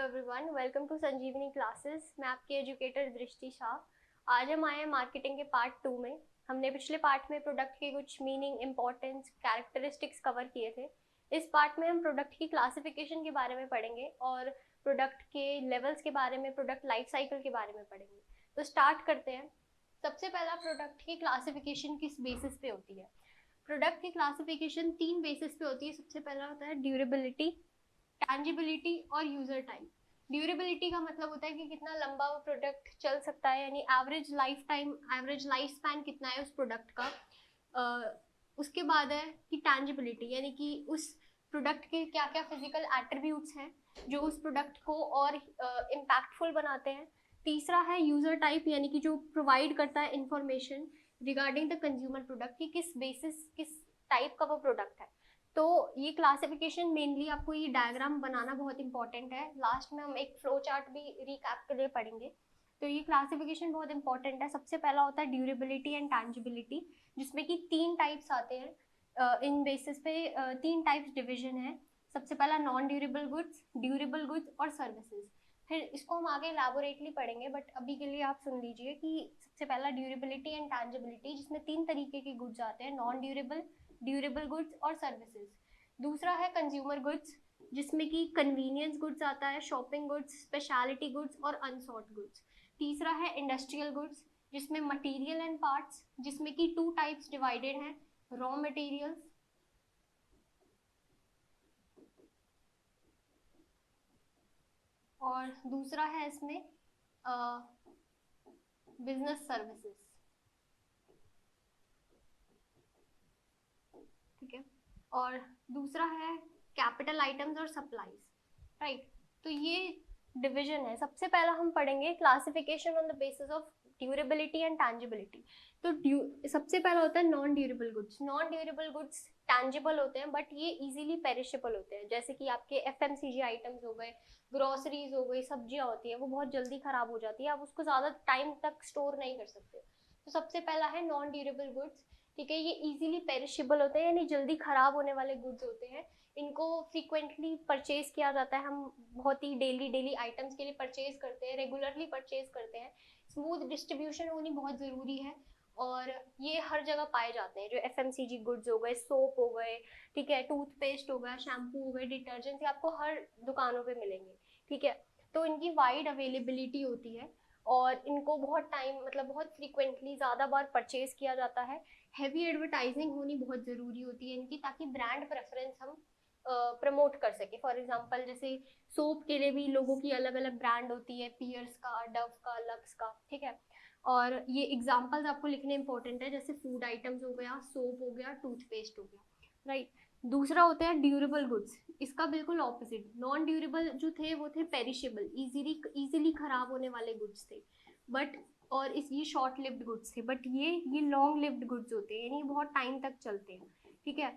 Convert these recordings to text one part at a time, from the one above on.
Everyone, welcome to Sanjivani classes. मैं आपकी educator दृष्टि शाह। आज हम आए हैं मार्केटिंग के पार्ट 2 में। हमने पिछले पार्ट में प्रोडक्ट के कुछ मीनिंग, इंपॉर्टेंस, कैरेक्टरिस्टिक्स कवर किए थे। इस पार्ट में हम प्रोडक्ट की क्लासिफिकेशन के बारे में पढ़ेंगे और प्रोडक्ट के लेवल्स के बारे में, प्रोडक्ट लाइफ साइकिल के बारे में पढ़ेंगे। तो स्टार्ट करते हैं। सबसे पहला, प्रोडक्ट की क्लासिफिकेशन किस बेसिस पे होती है? प्रोडक्ट की क्लासिफिकेशन 3 बेसिस पे होती है। सबसे पहला होता है ड्यूरेबिलिटी, टैंजिबिलिटी और यूजर टाइम। ड्यूरेबिलिटी का मतलब होता है कि कितना लंबा वो प्रोडक्ट चल सकता है, यानी average life time, average life span कितना है उस प्रोडक्ट का। उसके बाद है कि टैंजिबिलिटी, यानी कि उस प्रोडक्ट के क्या क्या फिजिकल एट्रीब्यूट्स हैं जो उस प्रोडक्ट को और इम्पैक्टफुल बनाते हैं। तीसरा है यूजर टाइप, यानी कि जो प्रोवाइड करता है information regarding the consumer product, कि किस बेसिस, किस टाइप का वो प्रोडक्ट है। तो ये क्लासिफिकेशन मेनली, आपको ये डायग्राम बनाना बहुत इंपॉर्टेंट है। लास्ट में हम एक फ्लो चार्ट भी रिकैप के लिए पढ़ेंगे। तो ये क्लासिफिकेशन बहुत इंपॉर्टेंट है। सबसे पहला होता है ड्यूरेबिलिटी एंड टैंजिबिलिटी, जिसमें कि 3 टाइप्स आते हैं। इन बेसिस पे 3 टाइप्स डिवीजन है। सबसे पहला non durable goods, durable goods और सर्विसेज। फिर इसको हम आगे इलैबोरेटली पढ़ेंगे, बट अभी के लिए आप सुन लीजिए कि सबसे पहला ड्यूरेबिलिटी एंड टैंजिबिलिटी, जिसमें 3 तरीके के गुड्स आते हैं: नॉन ड्यूरेबल, ड्यूरेबल गुड्स और सर्विसेज। दूसरा है कंज्यूमर गुड्स, जिसमें कि कन्वीनियंस गुड्स आता है, शॉपिंग गुड्स, स्पेशलिटी गुड्स और अनसॉर्ट गुड्स। तीसरा है इंडस्ट्रियल गुड्स, जिसमें मटेरियल एंड पार्ट्स, जिसमें कि 2 टाइप्स डिवाइडेड हैं: रॉ मटेरियल्स और दूसरा है इसमें बिजनेस सर्विसेज। ठीक है। और दूसरा है कैपिटल आइटम्स और सप्लाईज। राइट। तो ये डिवीजन है। सबसे पहला हम पढ़ेंगे classification on the basis of durability and tangibility. तो सबसे पहला होता है non durable goods. Non durable goods tangible होते हैं, बट ये इजीली पेरिशेबल होते हैं। जैसे कि आपके एफएमसीजी आइटम्स हो गए, ग्रोसरीज हो गई, सब्जियां होती है, वो बहुत जल्दी खराब हो जाती है, आप उसको ज्यादा टाइम तक स्टोर नहीं कर सकते। तो सबसे पहला है नॉन ड्यूरेबल गुड्स। ठीक है, ये इजीली पेरिशेबल होते हैं, यानी जल्दी खराब होने वाले गुड्स होते हैं। इनको फ्रीक्वेंटली परचेज किया जाता है। हम बहुत ही डेली डेली आइटम्स के लिए परचेज करते हैं, रेगुलरली परचेज करते हैं। स्मूथ डिस्ट्रीब्यूशन होनी बहुत ज़रूरी है, और ये हर जगह पाए जाते हैं। जो एफएमसीजी गुड्स हो गए, सोप हो गए, ठीक है, टूथपेस्ट हो गया, शैम्पू हो गए, डिटर्जेंट, आपको हर दुकानों पे मिलेंगे। ठीक है। तो इनकी वाइड अवेलेबिलिटी होती है और इनको बहुत टाइम, मतलब बहुत फ्रीक्वेंटली, ज़्यादा बार परचेज किया जाता है। हैवी एडवर्टाइजिंग होनी बहुत ज़रूरी होती है इनकी, ताकि ब्रांड प्रेफरेंस हम प्रमोट कर सके। फॉर एग्जांपल, जैसे सोप के लिए भी लोगों की अलग अलग ब्रांड होती है, पियर्स का, डव का, लक्स का। ठीक है। और ये एग्जांपल्स आपको लिखने इंपॉर्टेंट है, जैसे फूड आइटम्स हो गया, सोप हो गया, टूथपेस्ट हो गया। राइट। दूसरा होता है ड्यूरेबल गुड्स। इसका बिल्कुल ऑपोजिट, नॉन ड्यूरेबल जो थे वो थे पेरिशेबल, इजीली खराब होने वाले गुड्स थे। बट और ये शॉर्ट लिव्ड गुड्स थे, बट ये लॉन्ग लिव्ड गुड्स होते हैं, यानी बहुत टाइम तक चलते हैं। ठीक है।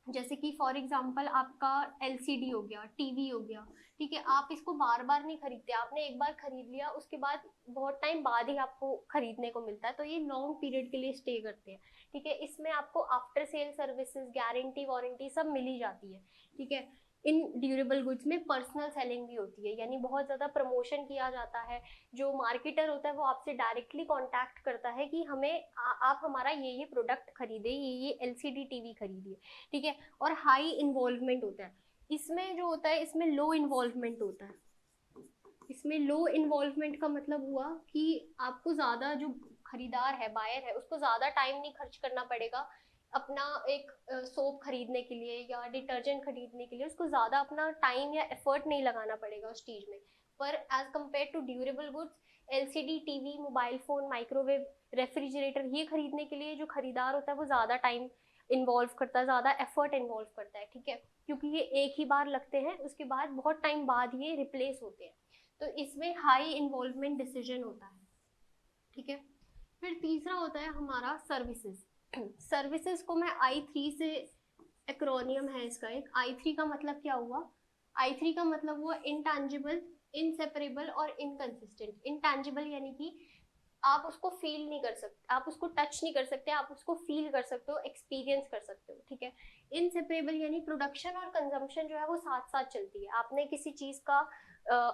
जैसे कि फॉर एग्जांपल आपका एलसीडी हो गया, टीवी हो गया। ठीक है, आप इसको बार बार नहीं खरीदते, आपने एक बार खरीद लिया, उसके बाद बहुत टाइम बाद ही आपको खरीदने को मिलता है, तो ये लॉन्ग पीरियड के लिए स्टे करते हैं। ठीक है। इसमें आपको after sale services, guarantee, warranty सब मिली जाती है। ठीक है। इन ड्यूरेबल गुड्स में पर्सनल सेलिंग भी होती है, यानी बहुत ज़्यादा प्रमोशन किया जाता है। जो मार्केटर होता है वो आपसे डायरेक्टली कांटेक्ट करता है कि हमें आप हमारा ये प्रोडक्ट खरीदे, ये एलसीडी टीवी खरीदिए। ठीक है। और हाई इन्वॉल्वमेंट होता है। इसमें जो होता है, इसमें लो इन्वॉल्वमेंट होता है। इसमें लो इन्वॉल्वमेंट का मतलब हुआ कि आपको ज़्यादा, जो खरीदार है, बायर है, उसको ज़्यादा टाइम नहीं खर्च करना पड़ेगा अपना एक सोप खरीदने के लिए या डिटर्जेंट खरीदने के लिए। उसको ज़्यादा अपना टाइम या एफर्ट नहीं लगाना पड़ेगा उस चीज़ में। पर as compare to durable goods, LCD TV, mobile phone, microwave, refrigerator, ये खरीदने के लिए जो खरीदार होता है वो ज़्यादा टाइम इन्वॉल्व करता है, ज़्यादा एफर्ट इन्वॉल्व करता है। ठीक है। क्योंकि ये एक ही बार लगते हैं, उसके बाद बहुत टाइम बाद ये रिप्लेस होते हैं। तो इसमें हाई इन्वॉल्वमेंट डिसीजन होता है। ठीक है। फिर तीसरा होता है हमारा सर्विसेज। सर्विसेज को मैं आई 3 से, एक्रोनियम है इसका एक, आई 3 का मतलब क्या हुआ? आई 3 का मतलब हुआ इंटैंजिबल, इनसेपरेबल और इनकंसिस्टेंट। इंटैंजिबल यानी कि आप उसको फील नहीं कर सकते, आप उसको टच नहीं कर सकते, आप उसको फील कर सकते हो, एक्सपीरियंस कर सकते हो, ठीक है। इनसेपरेबल यानी प्रोडक्शन और कंजम्पशन जो है वो साथ साथ चलती है। आपने किसी चीज का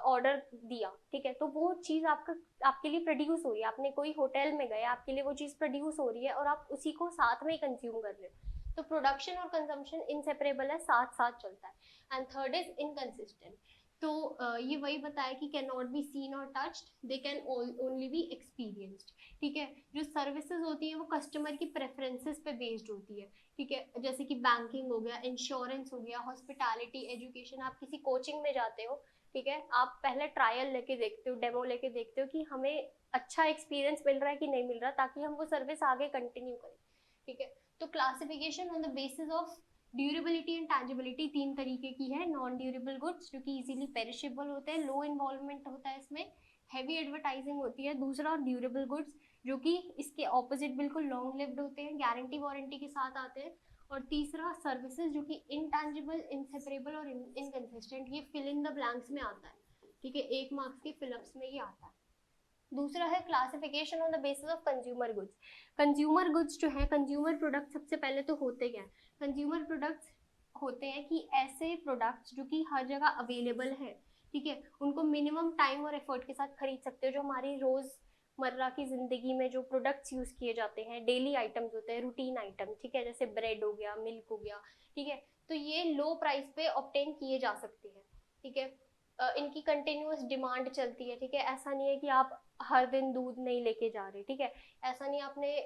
ऑर्डर दिया, ठीक है, तो वो चीज आपका आपके लिए प्रोड्यूस हो रही है, आपने कोई होटल में गए, आपके लिए वो चीज प्रोड्यूस हो रही है और आप उसी को साथ में ही कंज्यूम कर रहे हो। तो प्रोडक्शन और कंजम्पशन इनसेपरेबल है, साथ साथ चलता है। And third is inconsistent. तो ये वही बताया कि कैन नॉट बी सीन और touched, they can only be experienced, ठीक है। जो सर्विसेज होती है वो कस्टमर की प्रेफरेंसेस पे बेस्ड होती है, ठीक है। जैसे कि बैंकिंग हो गया, इंश्योरेंस हो गया, हॉस्पिटैलिटी, एजुकेशन। आप किसी कोचिंग में जाते हो, ठीक है, आप पहले ट्रायल लेके देखते हो, डेमो लेके देखते हो कि हमें अच्छा एक्सपीरियंस मिल रहा है कि नहीं मिल रहा, ताकि हम वो सर्विस आगे कंटिन्यू करें, ठीक है। तो classification on the basis of durability and tangibility तीन तरीके की है। नॉन ड्यूरेबल गुड्स जो कि इजीली पेरिशेबल होते हैं, लो इन्वॉल्वमेंट होता है इसमें, हैवी एडवर्टाइजिंग होती है। दूसरा ड्यूरेबल गुड्स जो कि इसके ऑपोजिट बिल्कुल लॉन्ग लिव्ड होते हैं, गारंटी वारंटी के साथ आते हैं। और तीसरा सर्विसेज जो कि इनटैंजिबल, इनसेपरेबल और इनकंसिस्टेंट, ये फिल इन द ब्लैंक्स में आता है, ठीक है, 1 मार्क्स के फिलअप्स में ये आता है। दूसरा है classification on the basis of consumer goods. Consumer goods जो है, कंज्यूमर प्रोडक्ट सबसे पहले तो होते क्या है? कंज्यूमर प्रोडक्ट्स होते हैं कि ऐसे प्रोडक्ट्स जो कि हर जगह अवेलेबल है, ठीक है, उनको मिनिमम टाइम और एफर्ट के साथ खरीद सकते हो। जो हमारी रोजमर्रा की जिंदगी में जो प्रोडक्ट्स यूज किए जाते हैं, डेली आइटम्स होते हैं, रूटीन आइटम, ठीक है, जैसे ब्रेड हो गया, मिल्क हो गया, ठीक है, तो ये लो प्राइस पे ऑब्टेन किए जा सकते हैं, ठीक है। इनकी कंटिन्यूअस डिमांड चलती है, ठीक है। ऐसा नहीं है कि आप हर दिन दूध नहीं लेके जा रहे, ठीक है, ऐसा नहीं आपने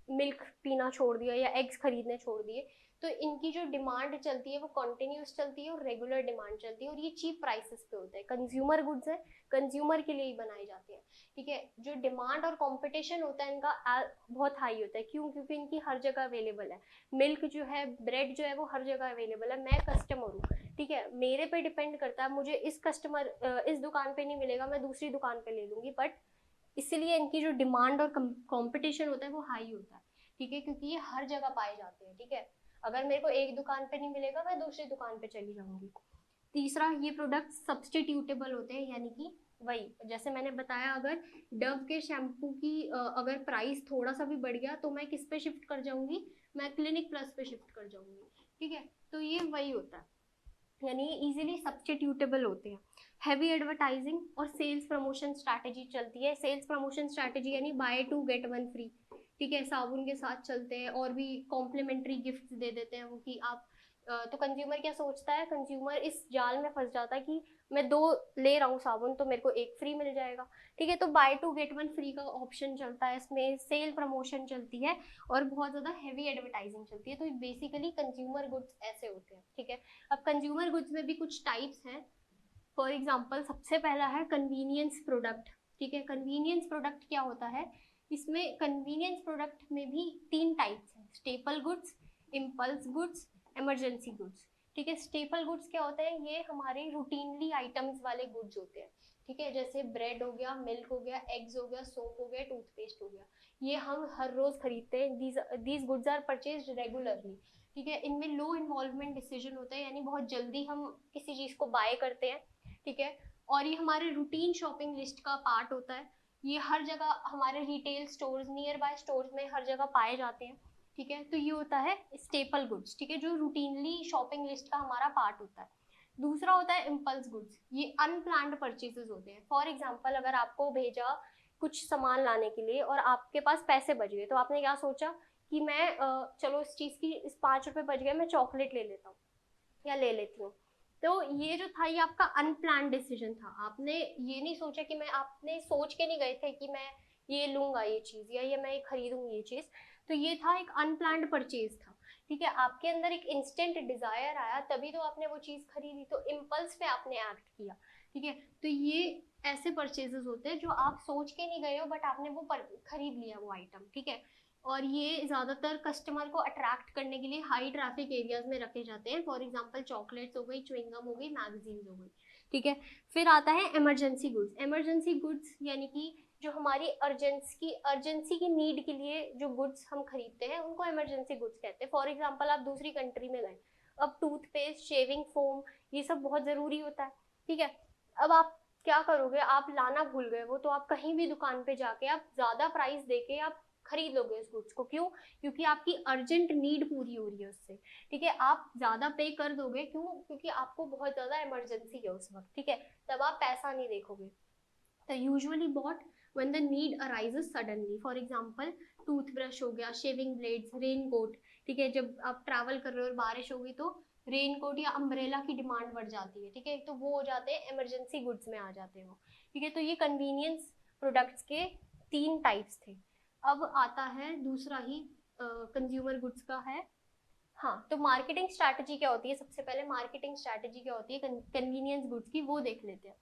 मिल्क पीना छोड़ दिया या एग्स खरीदने छोड़ दिए। तो इनकी जो डिमांड चलती है वो कंटिन्यूस चलती है और रेगुलर डिमांड चलती है, और ये चीप प्राइसेस पे होता है। कंज्यूमर गुड्स है, कंज्यूमर के लिए ही बनाई जाती है, ठीक है। जो डिमांड और कंपटीशन होता है इनका बहुत हाई होता है। क्यों? क्योंकि इनकी हर जगह अवेलेबल है। मिल्क जो है, ब्रेड जो है, वो हर जगह अवेलेबल है। मैं कस्टमर हूँ, ठीक है, मेरे पे डिपेंड करता है, मुझे इस दुकान पे नहीं मिलेगा, मैं दूसरी दुकान पे ले लूंगी, बट इसलिए इनकी जो डिमांड और कंपटीशन होता है वो हाई होता है, ठीक है, क्योंकि ये हर जगह पाए जाते हैं, ठीक है। अगर मेरे को एक दुकान पे नहीं मिलेगा, मैं दूसरी दुकान पे चली जाऊंगी। तीसरा, ये प्रोडक्ट सब्सटीट्यूटेबल होते हैं, यानी कि वही जैसे मैंने बताया, अगर डव के शैम्पू की अगर प्राइस थोड़ा सा भी बढ़ गया तो मैं किस पे शिफ्ट कर जाऊंगी? मैं क्लिनिक प्लस पे शिफ्ट कर जाऊंगी, ठीक है। तो ये वही होता है, यानी इजीली सब्सटीट्यूटेबल होते हैं। हैवी एडवर्टाइजिंग और सेल्स प्रमोशन स्ट्रैटेजी चलती है। सेल्स प्रमोशन स्ट्रैटेजी यानी बाय 2 गेट 1 फ्री, ठीक है, साबुन के साथ चलते हैं, और भी कॉम्प्लीमेंट्री गिफ्ट दे देते हैं वो कि आप तो कंज्यूमर क्या सोचता है? कंज्यूमर इस जाल में फंस जाता है कि मैं 2 ले रहा हूँ साबुन तो मेरे को 1 फ्री मिल जाएगा, ठीक है। तो बाय 2 गेट 1 फ्री का ऑप्शन चलता है इसमें, सेल प्रमोशन चलती है, और बहुत ज्यादा हैवी एडवर्टाइजिंग चलती है। तो बेसिकली कंज्यूमर गुड्स ऐसे होते हैं, ठीक है। अब कंज्यूमर गुड्स में भी कुछ टाइप्स हैं। फॉर एग्जांपल, सबसे पहला है कन्वीनियंस प्रोडक्ट, ठीक है। कन्वीनियंस प्रोडक्ट क्या होता है? इसमें कन्वीनियंस प्रोडक्ट में भी 3 टाइप्स हैं: staple goods, impulse goods, emergency goods, ठीक है। स्टेपल गुड्स क्या होते हैं? ये हमारे रूटीनली आइटम्स वाले गुड्स होते हैं, ठीक है, जैसे ब्रेड हो गया, मिल्क हो गया, एग्स हो गया, सोप हो गया, टूथपेस्ट हो गया। ये हम हर रोज खरीदते हैं। These goods are purchase regularly, ठीक है। इनमें लो इन्वॉल्वमेंट डिसीजन होता है, यानी बहुत जल्दी हम किसी चीज को बाय करते हैं, ठीक है। और ये हमारे रूटीन शॉपिंग लिस्ट का पार्ट होता है। ये हर जगह हमारे retail stores, near by stores में हर जगह पाए जाते हैं, ठीक है। तो ये होता है स्टेपल गुड्स, ठीक है, जो रूटीनली शॉपिंग लिस्ट का हमारा पार्ट होता है। दूसरा होता है इम्पल्स गुड्स। ये अनप्लान्ड परचेजेस होते हैं। फॉर एग्जाम्पल, अगर आपको भेजा कुछ सामान लाने के लिए और आपके पास पैसे बच गए, तो आपने क्या सोचा कि मैं चलो इस चीज की, इस 5 रुपए बच गए, मैं चॉकलेट ले लेता हूँ या ले लेती हूँ। तो ये जो था, ये आपका अनप्लान डिसीजन था। आपने ये नहीं सोचा कि मैं, आपने सोच के नहीं गए थे कि मैं ये लूंगा ये चीज, या ये मैं खरीदूंगी ये चीज। तो ये था एक अनप्लान्ड परचेज था, ठीक है। आपके अंदर एक इंस्टेंट डिजायर आया, तभी तो आपने वो चीज खरीदी, तो इम्पल्स पे आपने एक्ट किया, ठीक है। तो ये ऐसे परचेजेस होते हैं जो आप सोच के नहीं गए हो, बट आपने वो खरीद लिया वो आइटम, ठीक है। और ये ज्यादातर कस्टमर को अट्रैक्ट करने के लिए हाई ट्रैफिक एरियाज में रखे जाते हैं। फॉर एग्जांपल, चॉकलेट्स हो गई, च्युइंगम हो गई, मैगजीन्स हो गई, ठीक है। फिर आता है इमरजेंसी गुड्स। इमरजेंसी गुड्स यानी कि जो हमारी अर्जेंसी की नीड के लिए जो गुड्स हम खरीदते हैं, उनको इमरजेंसी गुड्स कहते हैं। फॉर एग्जाम्पल, आप दूसरी कंट्री में गए, अब टूथपेस्ट, शेविंग फोम, ये सब बहुत जरूरी होता है, ठीक है। अब आप क्या करोगे, आप लाना भूल गए वो, तो आप कहीं भी दुकान पे जाके आप ज्यादा प्राइस देके आप खरीद लोगे उस गुड्स को। क्यों? क्योंकि आपकी अर्जेंट नीड पूरी हो रही है उससे, ठीक है। आप ज्यादा पे कर दोगे, क्यों? क्योंकि आपको बहुत ज्यादा इमरजेंसी है उस वक्त, ठीक है, तब आप पैसा नहीं देखोगे। तो usually bought when the need arises suddenly, for example toothbrush हो गया, शेविंग ब्लेड्स, रेन कोट, ठीक है, जब आप ट्रैवल कर रहे हो और बारिश हो गई तो रेन कोट या अम्ब्रेला की डिमांड बढ़ जाती है, ठीक है, तो वो हो जाते हैं इमरजेंसी गुड्स में आ जाते हैं वो, ठीक है। तो ये कन्वीनियंस प्रोडक्ट्स के 3 टाइप्स थे। अब आता है दूसरा ही कंज्यूमर गुड्स का है। हाँ, तो मार्केटिंग स्ट्रैटेजी क्या होती है, सबसे पहले मार्केटिंग स्ट्रैटेजी क्या होती है कन्वीनियंस गुड्स की, वो देख लेते हैं।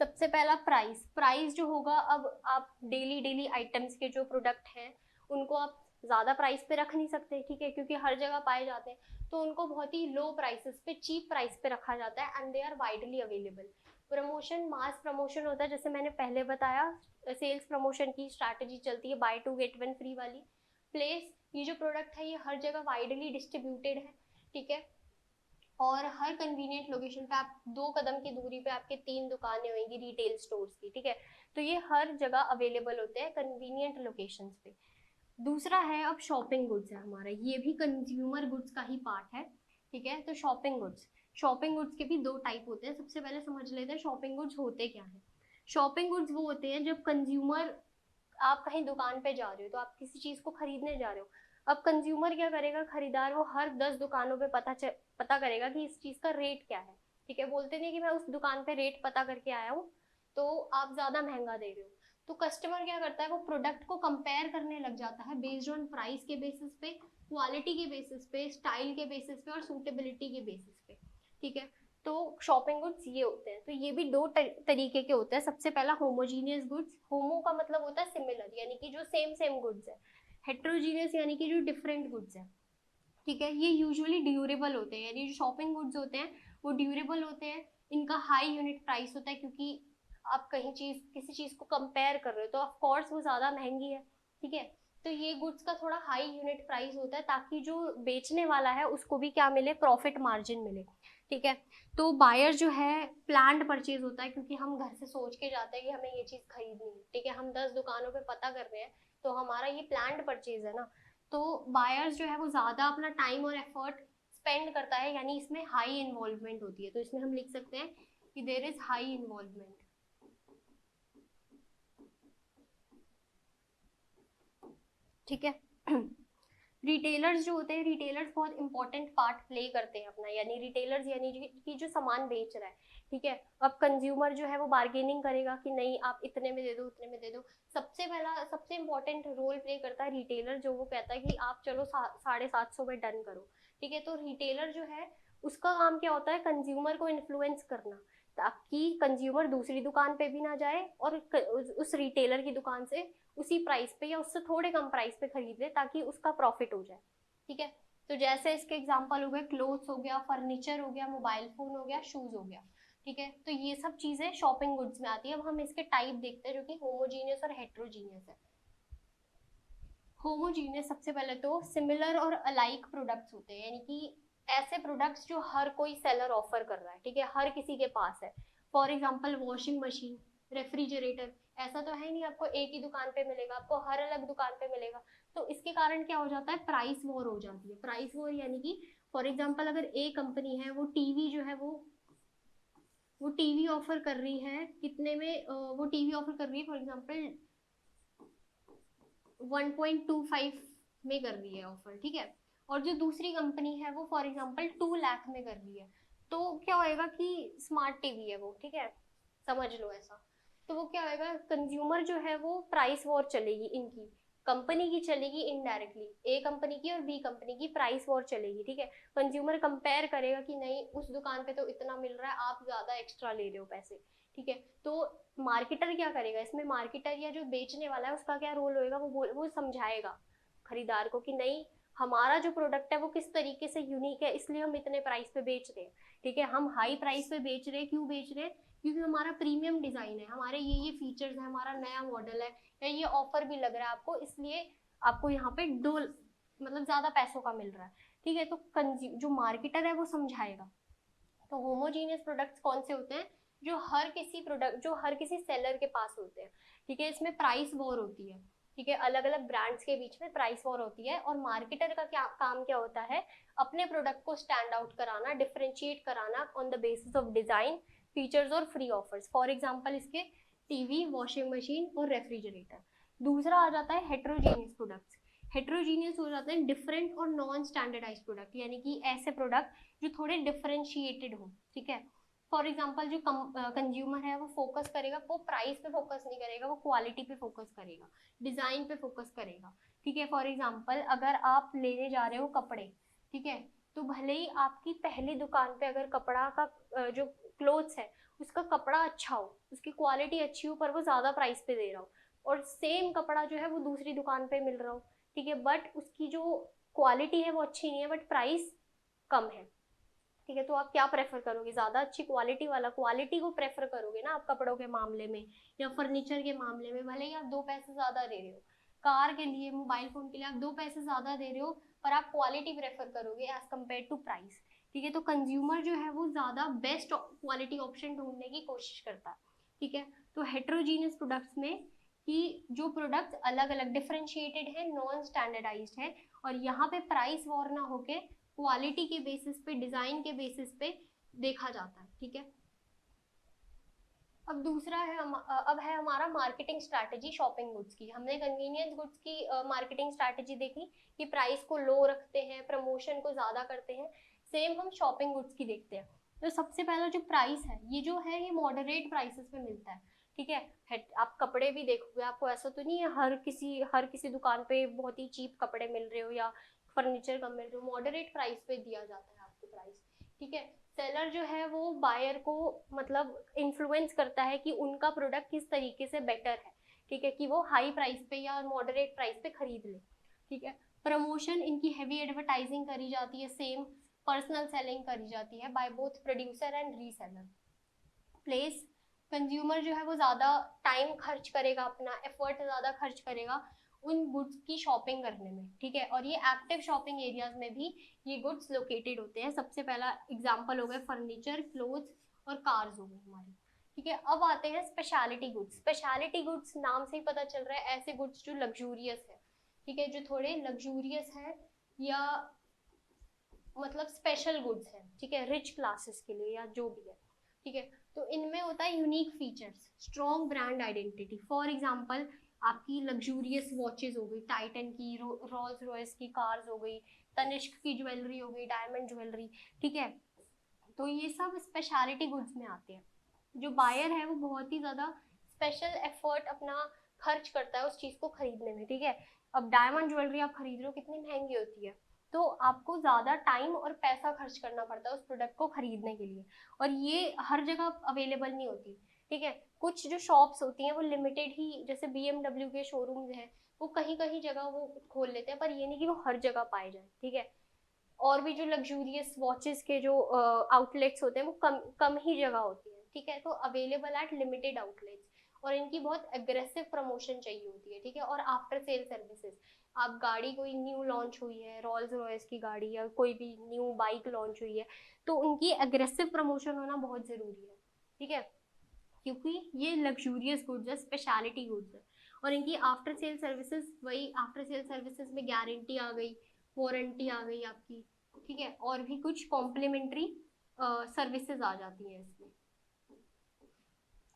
सबसे पहला प्राइस जो होगा, अब आप डेली आइटम्स के जो प्रोडक्ट हैं उनको आप ज़्यादा प्राइस पे रख नहीं सकते, ठीक है, क्योंकि हर जगह पाए जाते हैं, तो उनको बहुत ही लो प्राइसेस पे, चीप प्राइस पे रखा जाता है, and they are widely available. Promotion, mass promotion होता है, जैसे मैंने पहले बताया, सेल्स प्रमोशन की स्ट्रैटेजी चलती है, बाय 2 गेट 1 फ्री वाली। प्लेस, ये जो प्रोडक्ट है ये हर जगह वाइडली डिस्ट्रीब्यूटेड है, ठीक है, और हर कन्वीनियंट लोकेशन पे, आप 2 कदम की दूरी पे आपके 3 दुकानें होंगी रिटेल स्टोर्स की, ठीक है, तो ये हर जगह अवेलेबल होते हैं कन्वीनियंट लोकेशंस पे। दूसरा है, अब शॉपिंग गुड्स है हमारा, ये भी कंज्यूमर गुड्स का ही पार्ट है, ठीक है। तो शॉपिंग गुड्स के भी 2 टाइप होते हैं। सबसे पहले समझ लेते हैं शॉपिंग गुड्स होते क्या है। शॉपिंग गुड्स वो होते हैं जब कंज्यूमर, आप कहीं दुकान पे जा रहे हो तो आप किसी चीज को खरीदने जा रहे हो, अब कंज्यूमर क्या करेगा, खरीदार, वो हर 10 दुकानों पे पता करेगा कि इस चीज का रेट क्या है, ठीक है। बोलते नहीं कि मैं उस दुकान पे रेट पता करके आया हूँ तो आप ज्यादा महंगा दे रहे हो, तो कस्टमर क्या करता है, वो प्रोडक्ट को कंपेयर करने लग जाता है बेस्ड ऑन प्राइस के बेसिस पे, क्वालिटी के बेसिस पे, स्टाइल के बेसिस पे और सूटेबिलिटी के बेसिस पे, ठीक है। तो शॉपिंग गुड्स ये होते हैं, तो ये भी 2 तरीके के होते हैं। सबसे पहला होमोजीनियस गुड्स, होमो का मतलब होता है सिमिलर, यानी कि जो सेम सेम गुड्स है। हेट्रोजीनियस यानी कि जो डिफरेंट गुड्स है, ठीक है। ये यूजुअली ड्यूरेबल होते हैं, यानी जो शॉपिंग गुड्स होते हैं वो ड्यूरेबल होते हैं, इनका हाई यूनिट प्राइस होता है, क्योंकि आप कहीं किसी चीज को कंपेयर कर रहे हो तो ऑफ कोर्स वो ज्यादा महंगी है, ठीक है। तो ये गुड्स का थोड़ा हाई यूनिट प्राइस होता है, ताकि जो बेचने वाला है उसको भी क्या मिले, प्रॉफिट मार्जिन मिले, ठीक है। तो बायर जो है प्लान्ड परचेज होता है, क्योंकि हम घर से सोच के जाते हैं कि हमें ये चीज खरीदनी है, ठीक है, हम 10 दुकानों पे पता कर रहे हैं, तो हमारा ये प्लान्ड परचेज है ना। तो बायर्स जो है वो ज्यादा अपना टाइम और एफर्ट स्पेंड करता है, यानी इसमें हाई इन्वॉल्वमेंट होती है, तो इसमें हम लिख सकते हैं कि देयर इज हाई इन्वॉल्वमेंट, ठीक है। रिटेलर्स जो होते हैं, रिटेलर्स बहुत इंपॉर्टेंट पार्ट प्ले करते हैं अपना, यानी रिटेलर्स यानी कि जो सामान बेच रहा है, ठीक है। अब कंज्यूमर जो है वो बार्गेनिंग करेगा कि नहीं आप इतने में दे दो, उतने में दे दो। सबसे इंपॉर्टेंट रोल प्ले करता है रिटेलर, जो वो कहता है कि आप चलो 750 में डन करो, ठीक है। तो रिटेलर जो है उसका काम क्या होता है, कंज्यूमर को इन्फ्लुएंस करना, ताकि कंज्यूमर दूसरी दुकान पे भी ना जाए और उस रिटेलर की दुकान से उसी प्राइस पे या उससे थोड़े कम प्राइस पे खरीद ले, ताकि उसका प्रॉफिट हो जाए, ठीक है। तो जैसे इसके एग्जांपल हो गए, क्लोथ्स हो गया, फर्नीचर हो गया, मोबाइल फोन हो गया, शूज हो गया, ठीक है। तो ये सब चीजें शॉपिंग गुड्स में आती है। अब हम इसके टाइप देखते हैं, जो कि होमोजीनियस और हेट्रोजीनियस है। होमोजीनियस सबसे पहले तो सिमिलर और अलाइक प्रोडक्ट्स होते हैं, यानी कि ऐसे प्रोडक्ट्स जो हर कोई सेलर ऑफर कर रहा है, ठीक है, हर किसी के पास है। For example washing machine, refrigerator, ऐसा तो है नहीं आपको एक ही दुकान पे मिलेगा, आपको हर अलग दुकान पे मिलेगा। तो इसके कारण क्या हो जाता है, प्राइस वॉर हो जाती है। प्राइस वॉर यानी कि फॉर एग्जाम्पल अगर एक कंपनी है, वो टीवी जो है वो टीवी ऑफर कर रही है कितने में, वो टीवी ऑफर कर रही है फॉर एग्जाम्पल 1.25 में कर रही है ऑफर, ठीक है, और जो दूसरी कंपनी है वो फॉर एग्जांपल 2 लाख में कर रही है। तो क्या होएगा कि स्मार्ट टीवी है वो, ठीक है, समझ लो ऐसा। तो वो क्या होएगा, कंज्यूमर जो है वो प्राइस वॉर चलेगी, इनकी कंपनी की चलेगी इनडायरेक्टली, ए कंपनी की और बी कंपनी की प्राइस वॉर चलेगी, ठीक है। कंज्यूमर कंपेयर करेगा कि नहीं उस दुकान पे तो इतना मिल रहा है, आप ज्यादा एक्स्ट्रा ले रहे हो पैसे, ठीक है। तो मार्केटर क्या करेगा इसमें, मार्केटर या जो बेचने वाला है उसका क्या रोल होएगा, वो समझाएगा खरीदार को कि नहीं हमारा जो प्रोडक्ट है वो किस तरीके से यूनिक है, इसलिए हम इतने प्राइस पे बेच रहे हैं, ठीक है। हम हाई प्राइस पे बेच रहे हैं, क्यों बेच रहे हैं, क्योंकि हमारा प्रीमियम डिजाइन है, हमारे ये फीचर्स है, हमारा नया मॉडल है, या ये ऑफर भी लग रहा है आपको, इसलिए आपको यहाँ पे मतलब ज्यादा पैसों का मिल रहा है, ठीक है। तो जो मार्केटर है वो समझाएगा। तो होमोजीनियस प्रोडक्ट्स कौन से होते हैं, जो हर किसी सेलर के पास होते हैं, ठीक है। इसमें प्राइस वॉर होती है, ठीक है, अलग अलग ब्रांड्स के बीच में प्राइस वॉर होती है। और मार्केटर का क्या काम क्या होता है, अपने प्रोडक्ट को स्टैंड आउट कराना, डिफरेंशिएट कराना on the basis of design, features और फ्री ऑफर्स। फॉर एग्जांपल इसके टीवी, वॉशिंग मशीन और रेफ्रिजरेटर। दूसरा आ जाता है हेट्रोजेनियस प्रोडक्ट्स। हेट्रोजीनियस हो जाते हैं डिफरेंट और नॉन स्टैंडर्डाइज प्रोडक्ट, यानी कि ऐसे प्रोडक्ट जो थोड़े डिफरेंशिएटेड हो, ठीक है। फॉर एग्जाम्पल जो कंज्यूमर है वो फोकस करेगा, वो प्राइस पे फोकस नहीं करेगा, वो क्वालिटी पे फोकस करेगा, डिजाइन पे फोकस करेगा, ठीक है। फॉर एग्जाम्पल अगर आप लेने जा रहे हो कपड़े, ठीक है, तो भले ही आपकी पहली दुकान पे अगर कपड़ा का जो क्लोथ्स है उसका कपड़ा अच्छा हो, उसकी क्वालिटी अच्छी हो, पर वो ज्यादा प्राइस पे दे रहा हो, और सेम कपड़ा जो है वो दूसरी दुकान पे मिल रहा हो, ठीक है, बट उसकी जो क्वालिटी है वो अच्छी नहीं है, बट प्राइस कम है, ठीक है, तो आप क्या प्रेफर करोगे, ज्यादा अच्छी क्वालिटी वाला, क्वालिटी को प्रेफर करोगे ना आप कपड़ों के मामले में या फर्नीचर के मामले में। भले ही आप 2 पैसे ज्यादा दे रहे हो, कार के लिए, मोबाइल फोन के लिए आप 2 पैसे ज्यादा दे रहे हो, पर आप क्वालिटी प्रेफर करोगे एज कम्पेयर टू प्राइस, ठीक है। तो कंज्यूमर जो है वो ज्यादा बेस्ट क्वालिटी ऑप्शन ढूंढने की कोशिश करता है, ठीक है। तो हेट्रोजीनियस प्रोडक्ट्स में कि जो प्रोडक्ट अलग अलग डिफरेंशिएटेड है, नॉन स्टैंडर्डाइज्ड है, और यहाँ पे प्राइस वॉर ना होके क्वालिटी के बेसिस पे, डिजाइन के बेसिस पे देखा जाता है, ठीक है। अब दूसरा है अब है हमारा मार्केटिंग स्ट्रैटेजी शॉपिंग गुड्स की। हमने कन्वीनियंस गुड्स की मार्केटिंग स्ट्रैटेजी देखी कि प्राइस को लो रखते हैं, प्रमोशन को ज्यादा करते हैं। सेम हम शॉपिंग गुड्स की देखते हैं। तो सबसे पहला जो प्राइस है, ये जो है ये मॉडरेट प्राइसेस पे मिलता है, ठीक है। आप कपड़े भी देखोगे, आपको ऐसा तो नहीं है हर किसी दुकान पे बहुत ही चीप कपड़े मिल रहे हो या फर्नीचर कम मिल रहे हो, मॉडरेट प्राइस पे दिया जाता है आपको प्राइस, ठीक है। सेलर जो है वो बायर को मतलब इन्फ्लुएंस करता है कि उनका प्रोडक्ट किस तरीके से बेटर है, ठीक है, कि वो हाई प्राइस पे या मॉडरेट प्राइस पे खरीद ले, ठीक है। प्रमोशन, इनकी हैवी एडवर्टाइजिंग करी जाती है, सेम पर्सनल सेलिंग करी जाती है by both producer and reseller. Place, consumer जो है वो ज़्यादा टाइम खर्च करेगा, अपना एफर्ट ज़्यादा खर्च करेगा उन गुड्स की शॉपिंग करने में, ठीक है। और ये एक्टिव शॉपिंग एरियाज में भी ये गुड्स लोकेटेड होते हैं। सबसे पहला एग्जांपल हो गए फर्नीचर, क्लोथ्स और कार्स हो गई हमारी, ठीक है। अब आते हैं स्पेशलिटी गुड्स। स्पेशलिटी गुड्स नाम से ही पता चल रहा है ऐसे गुड्स जो लग्जूरियस है, ठीक है, जो थोड़े लग्जूरियस है या मतलब स्पेशल गुड्स है, ठीक है, रिच क्लासेस के लिए या जो भी है, ठीक है। तो इनमें होता है unique features, strong brand identity. For example आपकी लग्जूरियस वॉचेस हो गई, टाइटन की, रोल्स रॉयस की कार्स हो गई, तनिष्क की ज्वेलरी हो गई, डायमंड ज्वेलरी, ठीक है। तो ये सब स्पेशलिटी गुड्स में आते हैं। जो बायर है वो बहुत ही ज्यादा स्पेशल एफर्ट अपना खर्च करता है उस चीज को खरीदने में, ठीक है। अब डायमंड ज्वेलरी आप खरीद रहे हो, कितनी महंगी होती है, तो आपको ज्यादा टाइम और पैसा खर्च करना पड़ता है उस प्रोडक्ट को खरीदने के लिए, और ये हर जगह अवेलेबल नहीं होती, ठीक है। कुछ जो शॉप्स होती हैं वो लिमिटेड ही, जैसे BMW के शोरूम है, वो कहीं कहीं जगह वो खोल लेते हैं, पर ये नहीं कि वो हर जगह पाए जाए, ठीक है। और भी जो लग्जूरियस वॉचेस के जो आउटलेट्स होते हैं वो कम कम ही जगह होती है, ठीक है, तो अवेलेबल एट लिमिटेड आउटलेट्स। और इनकी बहुत एग्रेसिव प्रमोशन चाहिए होती है, ठीक है। और आफ्टर सेल सर्विसेज, आप गाड़ी कोई न्यू लॉन्च हुई है, रॉल्स रॉयस की गाड़ी या कोई भी न्यू बाइक लॉन्च हुई है, तो उनकी एग्रेसिव प्रमोशन होना बहुत जरूरी है, ठीक है, क्योंकि ये लग्जूरियस गुड्स है, स्पेशलिटी गुड्स है। और इनकी आफ्टर सेल सर्विसेज, वही आफ्टर सेल सर्विसेज में गारंटी आ गई, वारंटी आ गई आपकी, ठीक है, और भी कुछ कॉम्प्लीमेंट्री सर्विसेज आ जाती हैं इसमें,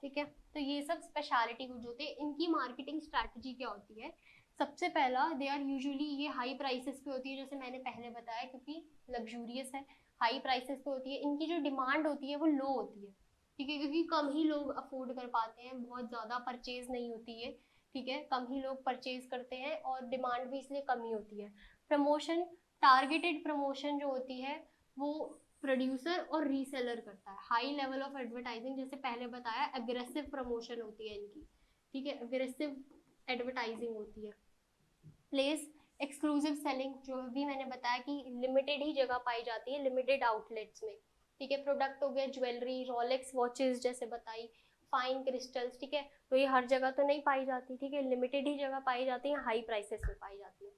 ठीक है। तो ये सब स्पेशलिटी गुड्स होते हैं। इनकी मार्केटिंग स्ट्रैटेजी क्या होती है, सबसे पहला दे आर यूजुअली, ये हाई प्राइसेस पे होती है, जैसे मैंने पहले बताया, क्योंकि लग्जूरियस है, हाई प्राइसेस पे होती है। इनकी जो डिमांड होती है वो लो होती है, ठीक है, क्योंकि कम ही लोग अफोर्ड कर पाते हैं, बहुत ज़्यादा परचेज नहीं होती है, ठीक है, कम ही लोग परचेज करते हैं और डिमांड भी इसलिए कम ही होती है। प्रमोशन, टारगेटेड प्रमोशन जो होती है वो प्रोड्यूसर और रीसेलर करता है। हाई लेवल ऑफ एडवर्टाइजिंग, जैसे पहले बताया, एग्रेसिव प्रमोशन होती है इनकी, ठीक है, एग्रेसिव एडवर्टाइजिंग होती है। प्लेस, एक्सक्लूसिव सेलिंग, जो भी मैंने बताया कि लिमिटेड ही जगह पाई जाती है, लिमिटेड आउटलेट्स में, ठीक है। प्रोडक्ट हो गया ज्वेलरी, रोलेक्स वॉचेस जैसे बताई, फाइन क्रिस्टल्स, ठीक है, तो ये हर जगह तो नहीं पाई जाती, ठीक है, लिमिटेड ही जगह पाई जाती है, हाई प्राइसेस में पाई जाती है।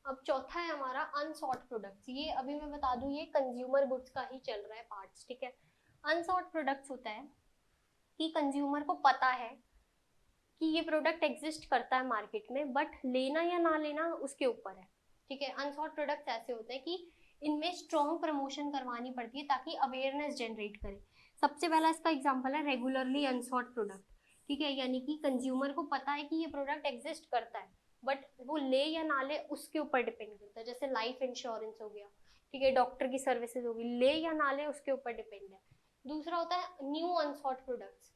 अब चौथा है हमारा अनसॉर्ट प्रोडक्ट्स। ये अभी मैं बता दूं, ये कंज्यूमर गुड्स का ही चल रहा है पार्ट्स, ठीक है। अनसॉर्ट प्रोडक्ट्स होता है कि कंज्यूमर को पता है कि ये प्रोडक्ट एग्जिस्ट करता है मार्केट में, बट लेना या ना लेना उसके ऊपर है, ठीक है। अनसॉट प्रोडक्ट्स ऐसे होते हैं कि इनमें स्ट्रॉन्ग प्रमोशन करवानी पड़ती है ताकि अवेयरनेस जनरेट करे। सबसे पहला इसका एग्जांपल है रेगुलरली अनसॉट प्रोडक्ट, ठीक है, यानी कि कंज्यूमर को पता है कि ये प्रोडक्ट एग्जिस्ट करता है, बट वो ले या ना ले उसके ऊपर डिपेंड करता है। जैसे लाइफ इंश्योरेंस हो गया, ठीक है, डॉक्टर की सर्विसेज होगी, ले या ना ले उसके ऊपर डिपेंड है। दूसरा होता है न्यू अनसॉट प्रोडक्ट्स।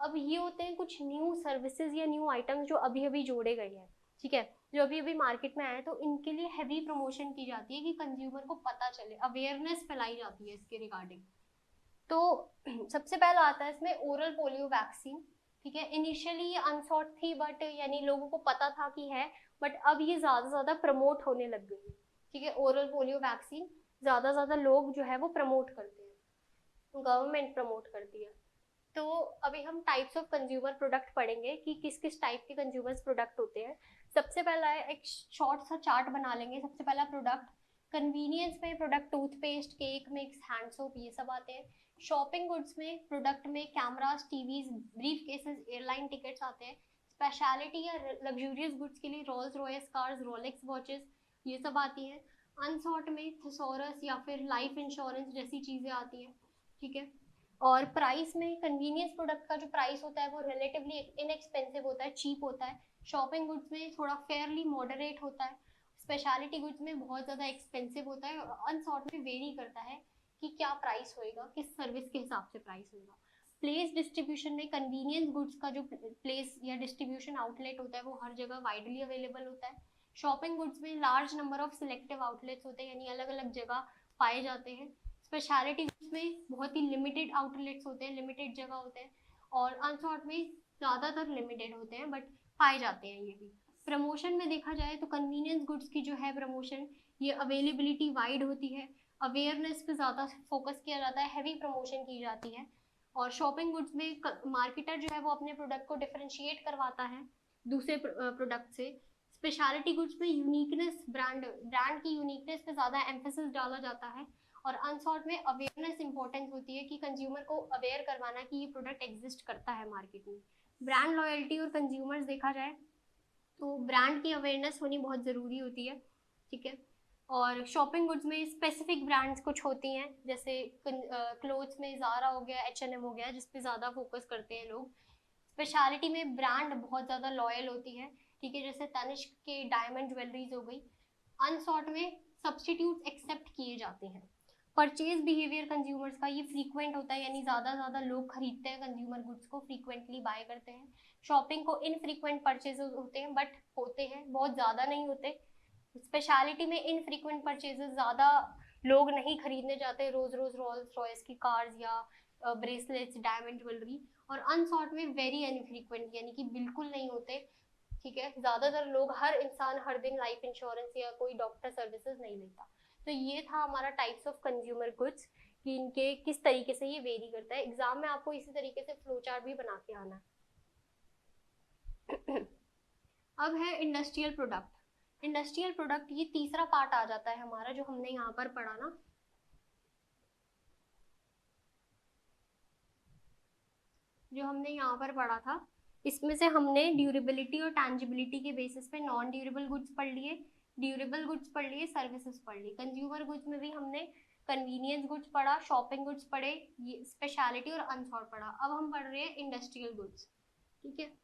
अब ये होते हैं कुछ न्यू सर्विसेज या न्यू आइटम्स जो अभी अभी जोड़े गए हैं, ठीक है, जो अभी अभी मार्केट में आए, तो इनके लिए हैवी प्रमोशन की जाती है कि कंज्यूमर को पता चले, अवेयरनेस फैलाई जाती है इसके रिगार्डिंग। तो सबसे पहला आता है इसमें ओरल पोलियो वैक्सीन, ठीक है। इनिशियली ये अनसॉट थी, बट यानी लोगों को पता था कि है, बट अब ये ज्यादा ज्यादा प्रमोट होने लग गई है, ठीक है। ओरल पोलियो वैक्सीन ज्यादा लोग जो है वो प्रमोट करते हैं, गवर्नमेंट प्रमोट करती है। तो अभी हम टाइप्स ऑफ कंज्यूमर प्रोडक्ट पढ़ेंगे कि किस किस टाइप के कंज्यूमर्स प्रोडक्ट होते हैं। सबसे पहला है, एक शॉर्ट सा चार्ट बना लेंगे। सबसे पहला प्रोडक्ट कन्वीनियंस में product toothpaste, cake mix, hand soap, ये सब आते हैं। शॉपिंग गुड्स में प्रोडक्ट में cameras, TVs, brief cases, airline tickets आते हैं। स्पेशलिटी या लग्जूरियस गुड्स के लिए Rolls Royce cars, Rolex watches, ये सब आती है। अनसॉर्ट में थेसोरस या फिर लाइफ इंश्योरेंस जैसी चीजें आती हैं, ठीक है। और प्राइस में कन्वीनियंस प्रोडक्ट का जो प्राइस होता है वो रिलेटिवली इनएक्सपेंसिव होता है, चीप होता है। शॉपिंग गुड्स में थोड़ा फेयरली मॉडरेट होता है। स्पेशलिटी गुड्स में बहुत ज़्यादा एक्सपेंसिव होता है। अनसॉर्ट में वेरी करता है कि क्या प्राइस होएगा, किस सर्विस के हिसाब से प्राइस होगा। प्लेस डिस्ट्रीब्यूशन में कन्वीनियंस गुड्स का जो प्लेस या डिस्ट्रीब्यूशन आउटलेट होता है वो हर जगह वाइडली अवेलेबल होता है। शॉपिंग गुड्स में large number of selective outlets होते हैं, यानी अलग अलग जगह पाए जाते हैं। स्पेशलिटी में बहुत ही लिमिटेड आउटलेट्स होते हैं, लिमिटेड जगह होते हैं। और अनसॉर्ट में ज़्यादातर लिमिटेड होते हैं, बट पाए जाते हैं ये भी। प्रमोशन में देखा जाए तो कन्वीनियंस गुड्स की जो है प्रमोशन, ये अवेलेबिलिटी वाइड होती है, अवेयरनेस पे ज़्यादा फोकस किया जाता है, हैवी प्रमोशन की जाती है। और शॉपिंग गुड्स में मार्केटर जो है वो अपने प्रोडक्ट को डिफरेंशिएट करवाता है दूसरे प्रोडक्ट से। स्पेशलिटी गुड्स में यूनिकनेस, ब्रांड की यूनिकनेस पे ज़्यादा एम्फेसिस डाला जाता है। और अनसॉर्ट में अवेयरनेस इंपॉर्टेंस होती है कि कंज्यूमर को अवेयर करवाना कि ये प्रोडक्ट एग्जिस्ट करता है मार्केट में। ब्रांड लॉयल्टी और कंज्यूमर्स देखा जाए तो ब्रांड की अवेयरनेस होनी बहुत ज़रूरी होती है, ठीक है। और शॉपिंग गुड्स में स्पेसिफिक ब्रांड्स कुछ होती हैं, जैसे क्लोथ्स में ज़ारा हो गया, H&M हो गया, जिस पे ज़्यादा फोकस करते हैं लोग। स्पेशलिटी में ब्रांड बहुत ज़्यादा लॉयल होती है, ठीक है, जैसे तनिष्क के डायमंड ज्वेलरीज हो गई। अनसॉर्ट में सब्सटीट्यूट एक्सेप्ट किए जाते हैं। परचेज बिहेवियर कंज्यूमर्स का ये फ्रीक्वेंट होता है, यानी ज़्यादा लोग खरीदते हैं कंज्यूमर गुड्स को, फ्रीक्वेंटली बाय करते हैं। शॉपिंग को इनफ्रीक्वेंट परचेजेस होते हैं, बट होते हैं, बहुत ज़्यादा नहीं होते। स्पेशलिटी में इनफ्रीक्वेंट परचेजेस, ज़्यादा लोग नहीं खरीदने जाते रोज रोज रोल्स रॉयस की कार्स या ब्रेसलेट्स, डायमंड ज्वेलरी। और अनसॉर्ट में वेरी इनफ्रीक्वेंट, यानी कि बिल्कुल नहीं होते, ठीक है। ज़्यादातर लोग, हर इंसान हर दिन लाइफ इंश्योरेंस या कोई डॉक्टर सर्विसेज नहीं लेता। तो ये था हमारा टाइप्स ऑफ कंज्यूमर गुड्स कि इनके किस तरीके से ये वेरी करता है। एग्जाम में आपको इसी तरीके से फ्लो चार्ट भी बना के आना है। अब है इंडस्ट्रियल प्रोडक्ट। इंडस्ट्रियल प्रोडक्ट ये तीसरा पार्ट आ जाता है हमारा, जो हमने यहाँ पर पढ़ा ना, जो हमने यहाँ पर पढ़ा था, इसमें से हमने ड्यूरेबिलिटी और टैंजिबिलिटी के बेसिस पे नॉन ड्यूरेबल गुड्स पढ़ लिए, ड्यूरेबल गुड्स पढ़ लिए, सर्विसेज पढ़ ली। कंज्यूमर गुड्स में भी हमने कन्वीनियंस गुड्स पढ़ा, शॉपिंग गुड्स पढ़े, ये स्पेशलिटी और अनसॉर्ट पढ़ा। अब हम पढ़ रहे हैं इंडस्ट्रियल गुड्स, ठीक है।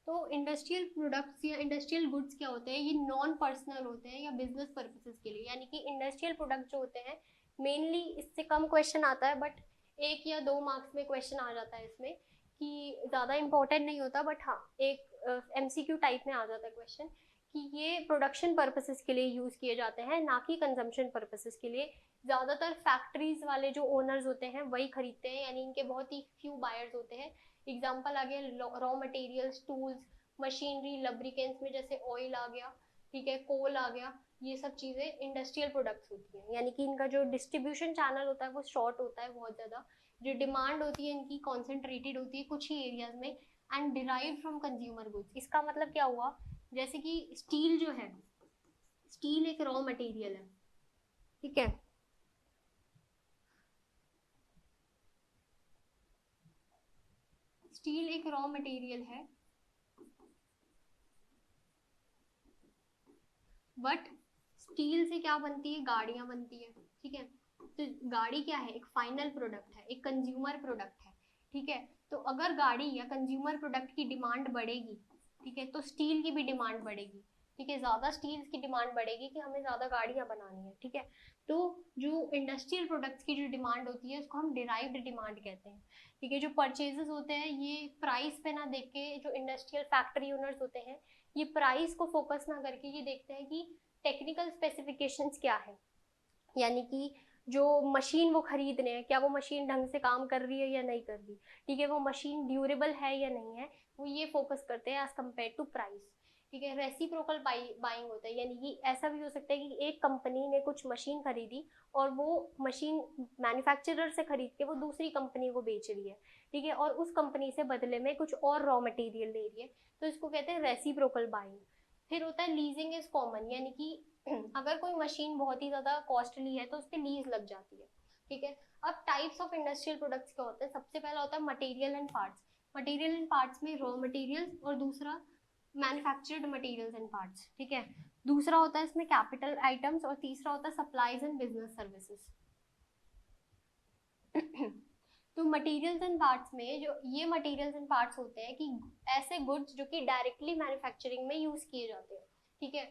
तो इंडस्ट्रियल प्रोडक्ट्स या इंडस्ट्रियल गुड्स क्या होते हैं, ये नॉन पर्सनल होते हैं या बिजनेस पर्पसेस के लिए। यानी कि इंडस्ट्रियल प्रोडक्ट जो होते हैं, मेनली इससे कम क्वेश्चन आता है, बट 1 या 2 मार्क्स में क्वेश्चन आ जाता है इसमें, कि ज़्यादा इंपॉर्टेंट नहीं होता, बट हाँ एक MCQ टाइप में आ जाता है क्वेश्चन कि ये प्रोडक्शन पर्पसेस के लिए यूज़ किए जाते हैं, ना कि कंजम्पशन पर्पसेस के लिए। ज़्यादातर फैक्ट्रीज वाले जो ओनर्स होते हैं वही खरीदते हैं, यानी इनके बहुत ही फ्यू बायर्स होते हैं। एग्जाम्पल आ गया रॉ मटेरियल्स, टूल्स, मशीनरी, लब्रिकेंट्स में जैसे ऑयल आ गया, ठीक है, कोल आ गया। ये सब चीज़ें इंडस्ट्रियल प्रोडक्ट्स होती हैं, यानी कि इनका जो डिस्ट्रीब्यूशन चैनल होता है वो शॉर्ट होता है बहुत ज़्यादा। जो डिमांड होती है इनकी कॉन्सेंट्रेटेड होती है कुछ ही एरियाज में, and derive from consumer goods. इसका मतलब क्या हुआ, जैसे कि स्टील जो है, स्टील एक रॉ मटेरियल है, ठीक है। स्टील एक रॉ मटेरियल है, बट स्टील से क्या बनती है, गाड़ियां बनती है, ठीक है। तो गाड़ी क्या है, एक फाइनल प्रोडक्ट है, एक कंज्यूमर प्रोडक्ट है, ठीक है। तो अगर गाड़ी या कंज्यूमर प्रोडक्ट की डिमांड बढ़ेगी, ठीक है, तो स्टील की भी डिमांड बढ़ेगी, ठीक है। ज्यादा स्टील की डिमांड बढ़ेगी कि हमें ज्यादा गाड़ियां बनानी है, ठीक है। तो जो इंडस्ट्रियल प्रोडक्ट्स की जो डिमांड होती है उसको हम डिराइव्ड डिमांड कहते हैं, ठीक है। जो परचेजेस होते हैं ये प्राइस पे ना देख के, जो इंडस्ट्रियल फैक्ट्री ओनर्स होते हैं ये प्राइस को फोकस ना करके ये देखते हैं कि टेक्निकल स्पेसिफिकेशंस क्या है, यानी कि जो मशीन वो खरीद रहे हैं क्या वो मशीन ढंग से काम कर रही है या नहीं कर रही, ठीक है, वो मशीन ड्यूरेबल है या नहीं है, वो ये फोकस करते हैं एज कम्पेयर टू प्राइस, ठीक है। रेसिप्रोकल बाइंग होता है, यानी कि ऐसा भी हो सकता है कि एक कंपनी ने कुछ मशीन खरीदी और वो मशीन मैन्युफैक्चरर से खरीद के वो दूसरी कंपनी को बेच रही है, ठीक है, और उस कंपनी से बदले में कुछ और रॉ मटेरियल ले रही है, तो इसको कहते हैं रेसिप्रोकल बाइंग। फिर होता है लीजिंग इज कॉमन, यानी कि अगर कोई मशीन बहुत ही ज्यादा कॉस्टली है तो उस पर लीज लग जाती है, ठीक है। अब टाइप्स ऑफ इंडस्ट्रियल प्रोडक्ट्स क्या होते हैं, सबसे पहला होता है material and parts. Material and parts में रॉ मटेरियल्स और दूसरा मैन्युफैक्चर्ड मटेरियल्स एंड पार्ट्स, ठीक है। दूसरा होता है इसमें कैपिटल आइटम्स और तीसरा होता है सप्लाईज एंड बिजनेस सर्विसेज। तो मटेरियल्स एंड पार्ट्स में जो ये मटेरियल्स एंड पार्ट्स होते हैं कि ऐसे गुड्स जो कि डायरेक्टली मैन्युफैक्चरिंग में यूज किए जाते हैं, ठीक है।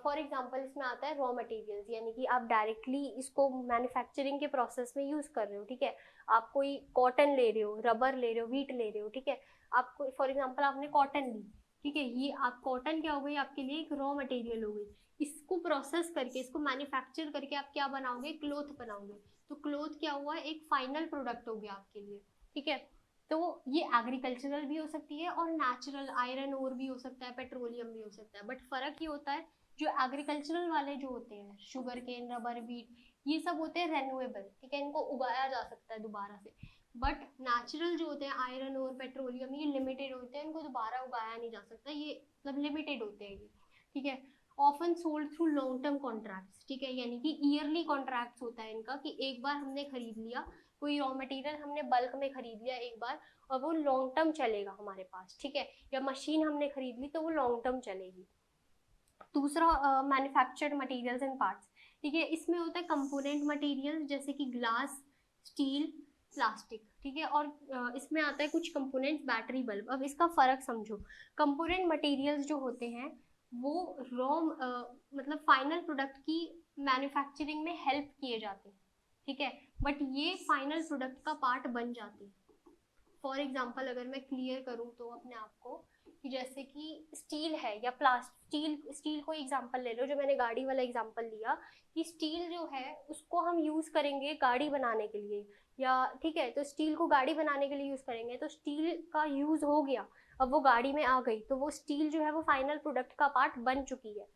फॉर एग्जाम्पल इसमें आता है रॉ मटेरियल्स, यानी कि आप डायरेक्टली इसको मैन्युफैक्चरिंग के प्रोसेस में यूज कर रहे हो, ठीक है। आप कोई कॉटन ले रहे हो, रबर ले रहे हो, वीट ले रहे हो, ठीक है। आपको फॉर एग्जाम्पल आपने कॉटन ली, ठीक है, ये आप कॉटन क्या हो गई आपके लिए, एक रॉ मटेरियल हो गई। इसको प्रोसेस करके, इसको मैन्युफैक्चर करके आप क्या बनाओगे, क्लोथ बनाओगे। तो क्लोथ क्या हुआ, एक फाइनल प्रोडक्ट हो गया आपके लिए, ठीक है। तो ये एग्रीकल्चरल भी हो सकती है और नेचुरल आयरन ओर भी हो सकता है, पेट्रोलियम भी हो सकता है, बट फर्क ये होता है जो एग्रीकल्चरल वाले जो होते हैं, शुगर केन, रबर, वीट, ये सब होते हैं रेन्यूएबल, ठीक है, इनको उगाया जा सकता है दोबारा से। बट नेचुरल जो होते हैं आयरन और पेट्रोलियम, ये लिमिटेड होते हैं, इनको दोबारा उगाया नहीं जा सकता, ये मतलब लिमिटेड होते हैं ये, ठीक है। Often sold through long term contracts, ठीक है, यानी कि ईयरली कॉन्ट्रैक्ट्स होता है इनका, कि एक बार हमने खरीद लिया कोई रॉ मटेरियल, हमने बल्क में खरीद लिया एक बार और वो लॉन्ग टर्म चलेगा हमारे पास, ठीक है। या मशीन हमने खरीद ली तो वो लॉन्ग टर्म चलेगी। दूसरा मैन्युफैक्चर्ड मटेरियल्स एंड पार्ट्स, ठीक है, इसमें होता है कंपोनेंट मटेरियल जैसे कि ग्लास, स्टील, प्लास्टिक, ठीक है। और इसमें आता है कुछ कंपोनेंट्स, बैटरी, बल्ब। अब इसका फर्क समझो, कंपोनेंट मटेरियल्स जो होते हैं वो रॉ मतलब फाइनल प्रोडक्ट की मैन्युफैक्चरिंग में हेल्प किए जाते हैं, ठीक है, बट ये फाइनल प्रोडक्ट का पार्ट बन जाते हैं। फॉर एग्जाम्पल अगर मैं क्लियर करूँ तो अपने आप को, कि जैसे कि स्टील है या प्लास्टिक, स्टील को एग्जांपल ले लो, जो मैंने गाड़ी वाला एग्जांपल लिया, कि स्टील जो है उसको हम यूज करेंगे गाड़ी बनाने के लिए, या ठीक है, तो स्टील को गाड़ी बनाने के लिए यूज करेंगे, तो स्टील का यूज हो गया, अब वो गाड़ी में आ गई, तो वो स्टील जो है वो फाइनल प्रोडक्ट का पार्ट बन चुकी है।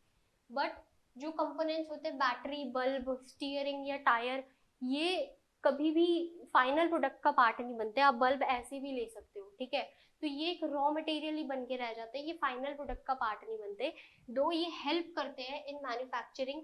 बट जो कंपोनेंट्स होते हैं, बैटरी, बल्ब, स्टीयरिंग या टायर, ये कभी भी फाइनल प्रोडक्ट का पार्ट नहीं बनते। आप बल्ब ऐसे भी ले सकते हो, ठीक है, तो ये एक रॉ मटेरियल ही बन के रह जाते हैं, ये फाइनल प्रोडक्ट का पार्ट नहीं बनते। दो ये हेल्प करते हैं इन मैन्युफैक्चरिंग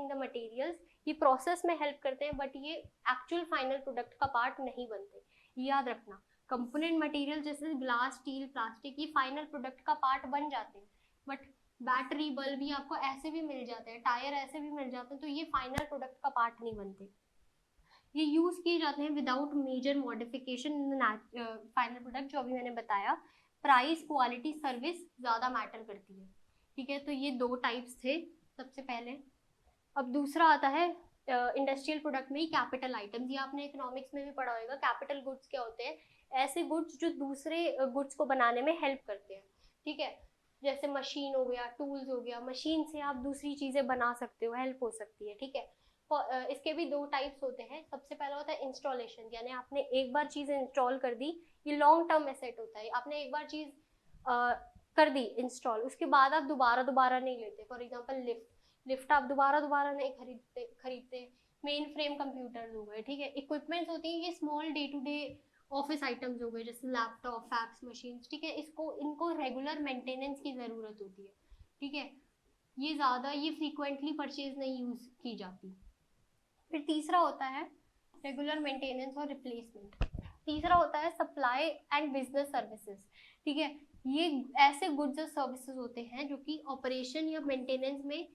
द मटेरियल्स, ये प्रोसेस में हेल्प करते हैं, बट ये एक्चुअल फाइनल प्रोडक्ट का पार्ट नहीं बनते, याद रखना। कंपोनेंट मटेरियल जैसे ग्लास, स्टील, प्लास्टिक, ये फाइनल प्रोडक्ट का पार्ट बन जाते हैं, बट बैटरी, बल्ब भी आपको ऐसे भी मिल जाते हैं, टायर ऐसे भी मिल जाते हैं, तो ये फाइनल प्रोडक्ट का पार्ट नहीं बनते। ये यूज किए जाते हैं without major modification in final product, जो अभी मैंने बताया। प्राइस, क्वालिटी, सर्विस ज्यादा मैटर करती है, ठीक है। तो ये दो टाइप्स थे सबसे पहले। अब दूसरा आता है इंडस्ट्रियल प्रोडक्ट में ही कैपिटल आइटम्स। ये आपने इकोनॉमिक्स में भी पढ़ा होगा, कैपिटल गुड्स क्या होते हैं, ऐसे गुड्स जो दूसरे गुड्स को बनाने में हेल्प करते हैं, ठीक है। जैसे मशीन हो गया, टूल्स हो गया, मशीन से आप दूसरी चीजें बना सकते हो, हेल्प हो सकती है, ठीक है। इसके भी दो टाइप्स होते हैं। सबसे पहला होता है इंस्टॉलेशन, यानी आपने एक बार चीज इंस्टॉल कर दी, ये लॉन्ग टर्म एसेट होता है, आपने एक बार चीज कर दी इंस्टॉल, उसके बाद आप दोबारा दोबारा नहीं लेते। फॉर एग्जाम्पल लिफ्ट आप दोबारा दोबारा नहीं खरीदते। मेन फ्रेम कंप्यूटर्स हो गए, ठीक है। इक्विपमेंट्स होती है ये small day to day office items हो गए, जैसे लैपटॉप, फैक्स मशीन, ठीक है, इसको इनको रेगुलर मेंटेनेंस की जरूरत होती है, ठीक है। ये फ्रीक्वेंटली परचेज नहीं यूज की जाती। फिर तीसरा होता है रेगुलर मेंटेनेंस और रिप्लेसमेंट। तीसरा होता है सप्लाई एंड बिजनेस सर्विसेज। ठीक है, ये ऐसे गुड्स और सर्विसेज होते हैं जो कि ऑपरेशन या मेंटेनेंस में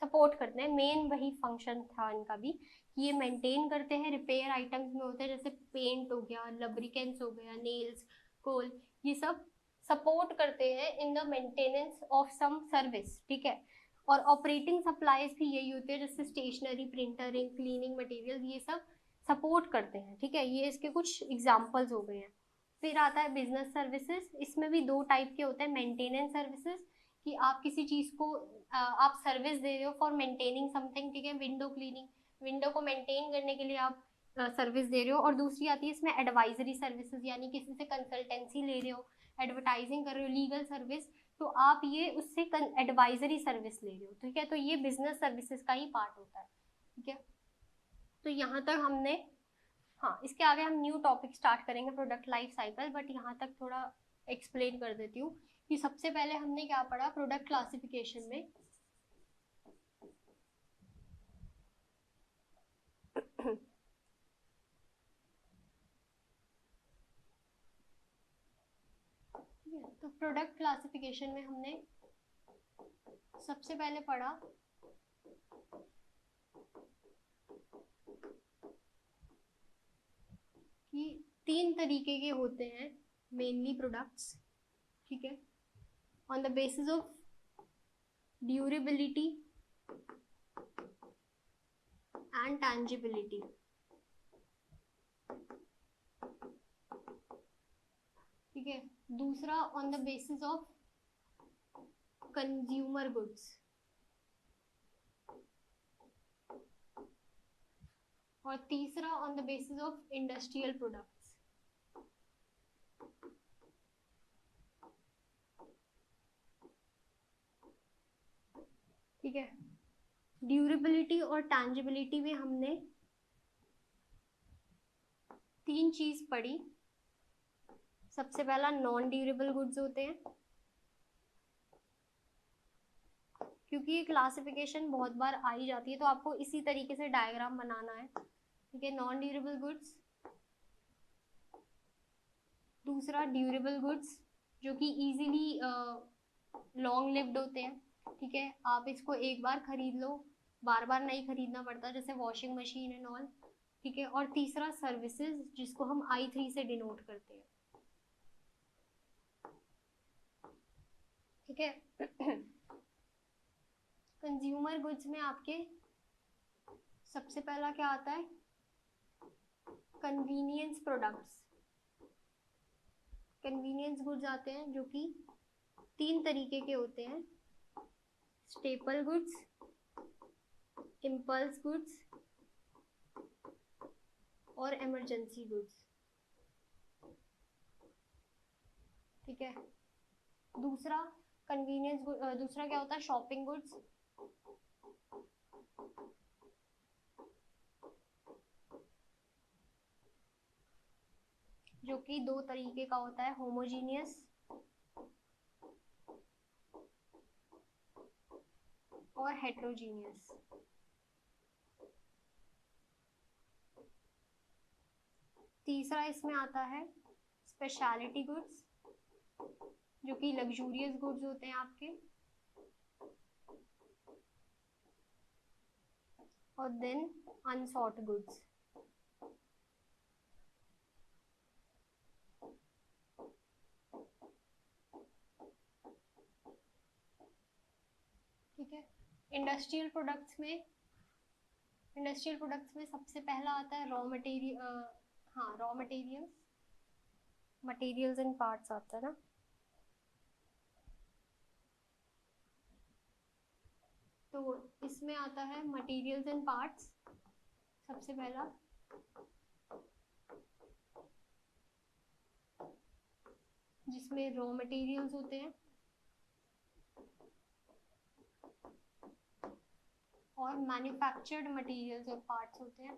सपोर्ट करते हैं। मेन वही फंक्शन था इनका भी, ये मेंटेन करते हैं। रिपेयर आइटम्स में होते हैं जैसे पेंट हो गया, लब्रिकेंट्स हो गया, नेल्स, कोल, ये सब सपोर्ट करते हैं in the maintenance of some service. ठीक है, और ऑपरेटिंग सप्लाईज भी यही होते हैं जैसे स्टेशनरी, प्रिंटरिंग, क्लीनिंग मटेरियल, ये सब सपोर्ट करते हैं। ठीक है, ये इसके कुछ एग्जाम्पल्स हो गए हैं। फिर आता है बिजनेस सर्विसेज। इसमें भी दो टाइप के होते हैं। मेंटेनेंस सर्विसेज कि आप किसी चीज को आप सर्विस दे रहे हो फॉर मेंटेनिंग समथिंग। ठीक है, विंडो क्लीनिंग, विंडो को मेंटेन करने के लिए आप सर्विस दे रहे हो। और दूसरी आती है इसमें एडवाइजरी सर्विसेज, यानी किसी से कंसल्टेंसी ले रहे हो, एडवर्टाइजिंग कर रहे हो, लीगल सर्विस, तो आप ये उससे एडवाइजरी सर्विस ले रहे हो। ठीक है, तो ये बिजनेस सर्विसेज का ही पार्ट होता है। ठीक है, तो यहाँ तक हमने, हाँ इसके आगे हम न्यू टॉपिक स्टार्ट करेंगे प्रोडक्ट लाइफ साइकिल, बट यहाँ तक थोड़ा एक्सप्लेन कर देती हूँ कि सबसे पहले हमने क्या पढ़ा प्रोडक्ट क्लासिफिकेशन में। तो प्रोडक्ट क्लासिफिकेशन में हमने सबसे पहले पढ़ा कि तीन तरीके के होते हैं मेनली प्रोडक्ट्स। ठीक है, on the basis of durability and tangibility. ठीक है, दूसरा on the basis of consumer goods, और तीसरा on the basis of industrial products. ठीक है, ड्यूरेबिलिटी और टैंजिबिलिटी में हमने तीन चीज पढ़ी। सबसे पहला नॉन ड्यूरेबल गुड्स होते हैं, क्योंकि ये क्लासिफिकेशन बहुत बार आई जाती है तो आपको इसी तरीके से डायग्राम बनाना है। ठीक है, नॉन ड्यूरेबल गुड्स। दूसरा ड्यूरेबल गुड्स जो कि इजीली लॉन्ग लिव्ड होते हैं। ठीक है, आप इसको एक बार खरीद लो, बार बार नहीं खरीदना पड़ता, जैसे वॉशिंग मशीन एंड ऑल। ठीक है, और तीसरा सर्विसेज जिसको हम I3 से डिनोट करते हैं। ठीक है, कंज्यूमर गुड्स में आपके सबसे पहला क्या आता है, कन्वीनियंस प्रोडक्ट्स। कन्वीनियंस गुड्स आते हैं जो कि तीन तरीके के होते हैं, स्टेपल गुड्स, इम्पल्स गुड्स और इमरजेंसी गुड्स। ठीक है, दूसरा कन्वीनियंस, दूसरा क्या होता है, शॉपिंग गुड्स। जो कि दो तरीके का होता है, होमोजीनियस और हेट्रोजीनियस। तीसरा इसमें आता है स्पेशलिटी गुड्स, जो कि लग्जूरियस गुड्स होते हैं आपके। और देन अनसॉर्ट गुड्स। ठीक है, इंडस्ट्रियल प्रोडक्ट्स में सबसे पहला आता है रॉ मटेरियल, हाँ रॉ मटेरियल्स एंड पार्ट्स आता है ना। तो इसमें आता है मटेरियल्स एंड पार्ट्स सबसे पहला, जिसमें रॉ मटेरियल्स होते हैं और मैन्युफैक्चर्ड मटेरियल्स और पार्ट्स होते हैं।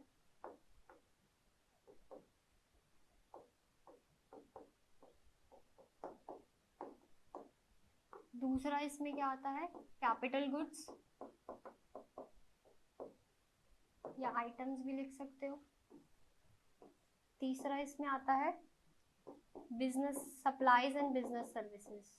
दूसरा इसमें क्या आता है, कैपिटल गुड्स या आइटम्स भी लिख सकते हो। तीसरा इसमें आता है business supplies and business services.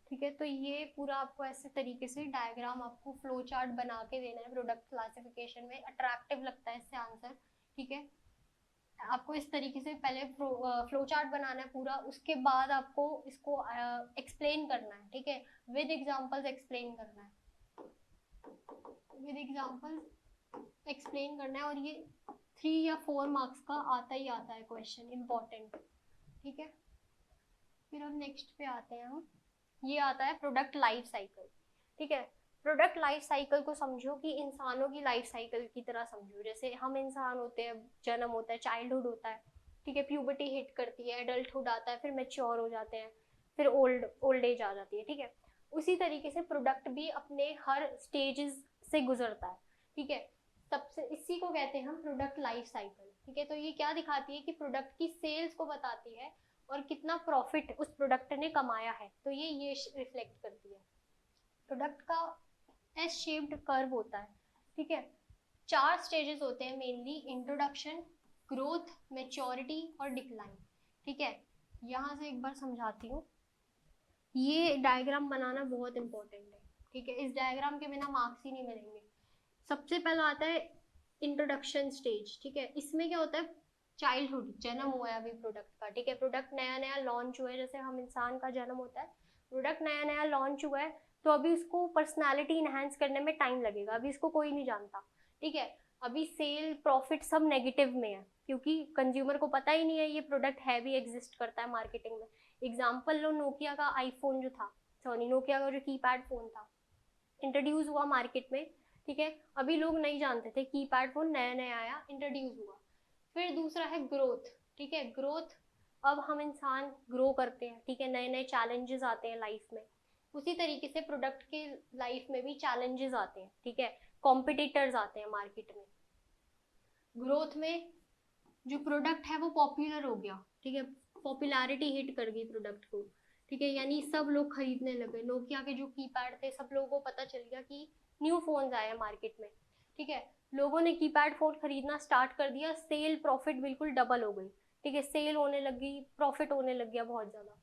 ठीक है, तो ये पूरा आपको ऐसे तरीके से डायग्राम, आपको फ्लो चार्ट बना के देना है प्रोडक्ट क्लासिफिकेशन में। अट्रैक्टिव लगता है इससे आंसर, ठीक है। आपको इस तरीके से पहले फ्लो चार्ट बनाना है पूरा, उसके बाद आपको इसको एक्सप्लेन करना है, ठीक है, विद एग्जांपल्स एक्सप्लेन करना है, विद एग्जांपल्स एक्सप्लेन करना है। और ये 3 या 4 मार्क्स का आता ही आता है क्वेश्चन, इंपॉर्टेंट, ठीक है। फिर हम नेक्स्ट पे आते हैं हम, ये आता है प्रोडक्ट लाइफ साइकिल, ठीक है। प्रोडक्ट लाइफ साइकिल को समझो कि इंसानों की लाइफ साइकिल की तरह समझो। जैसे हम इंसान होते हैं, जन्म होता है, चाइल्डहुड होता है, ठीक है, प्यूबर्टी हिट करती है, एडल्टहुड आता है, फिर मैच्योर हो जाते हैं, फिर ओल्ड एज आ जाती है, ठीक है। उसी तरीके से प्रोडक्ट भी अपने हर स्टेजेस से गुजरता है, ठीक है। सबसे इसी को कहते हैं हम प्रोडक्ट लाइफ साइकिल, ठीक है। तो ये क्या दिखाती है कि प्रोडक्ट की सेल्स को बताती है और कितना प्रॉफिट उस प्रोडक्ट ने कमाया है, तो ये रिफ्लेक्ट करती है। प्रोडक्ट का एस शेप्ड कर्व होता है, ठीक है। 4 स्टेजेस होते हैं मेनली, इंट्रोडक्शन, ग्रोथ, मैच्योरिटी और डिक्लाइन, ठीक है। यहाँ से एक बार समझाती हूँ, ये डायग्राम बनाना बहुत इंपॉर्टेंट है, ठीक है। इस डायग्राम के बिना मार्क्स ही नहीं मिलेंगे। सबसे पहला आता है इंट्रोडक्शन स्टेज, ठीक है। इसमें क्या होता है, चाइल्डहुड, जन्म हुआ है अभी प्रोडक्ट का, ठीक है। प्रोडक्ट नया नया लॉन्च हुआ है, जैसे हम इंसान का जन्म होता है, प्रोडक्ट नया नया लॉन्च हुआ है, तो अभी उसको पर्सनालिटी इनहेंस करने में टाइम लगेगा, अभी इसको कोई नहीं जानता, ठीक है। अभी सेल प्रॉफिट सब नेगेटिव में है, क्योंकि कंज्यूमर को पता ही नहीं है ये प्रोडक्ट है भी, एग्जिस्ट करता है मार्केटिंग में। एग्जाम्पल लो, नोकिया का आईफोन जो था, सॉरी नोकिया का जो कीपैड फोन था, इंट्रोड्यूस हुआ मार्केट में, ठीक है। अभी लोग नहीं जानते थे, कीपैड फोन नया नया आया, इंट्रोड्यूस हुआ। फिर दूसरा है ग्रोथ, ठीक है। ग्रोथ, अब हम इंसान ग्रो करते हैं, ठीक है, नए नए चैलेंजेस आते हैं लाइफ में। उसी तरीके से प्रोडक्ट के लाइफ में भी चैलेंजेस आते हैं, ठीक है, कॉम्पिटिटर्स आते हैं मार्केट में। ग्रोथ में जो प्रोडक्ट है वो पॉपुलर हो गया, ठीक है, पॉपुलैरिटी हिट कर गई प्रोडक्ट को, ठीक है, यानी सब लोग खरीदने लगे। नोकिया के जो कीपैड थे, सब लोगों को पता चल गया कि न्यू फोन्स आए हैं मार्केट में, ठीक है। लोगों ने कीपैड फोन खरीदना स्टार्ट कर दिया, सेल प्रॉफिट बिल्कुल डबल हो गई, ठीक है, सेल होने लगी, प्रॉफिट होने लग गया बहुत ज़्यादा।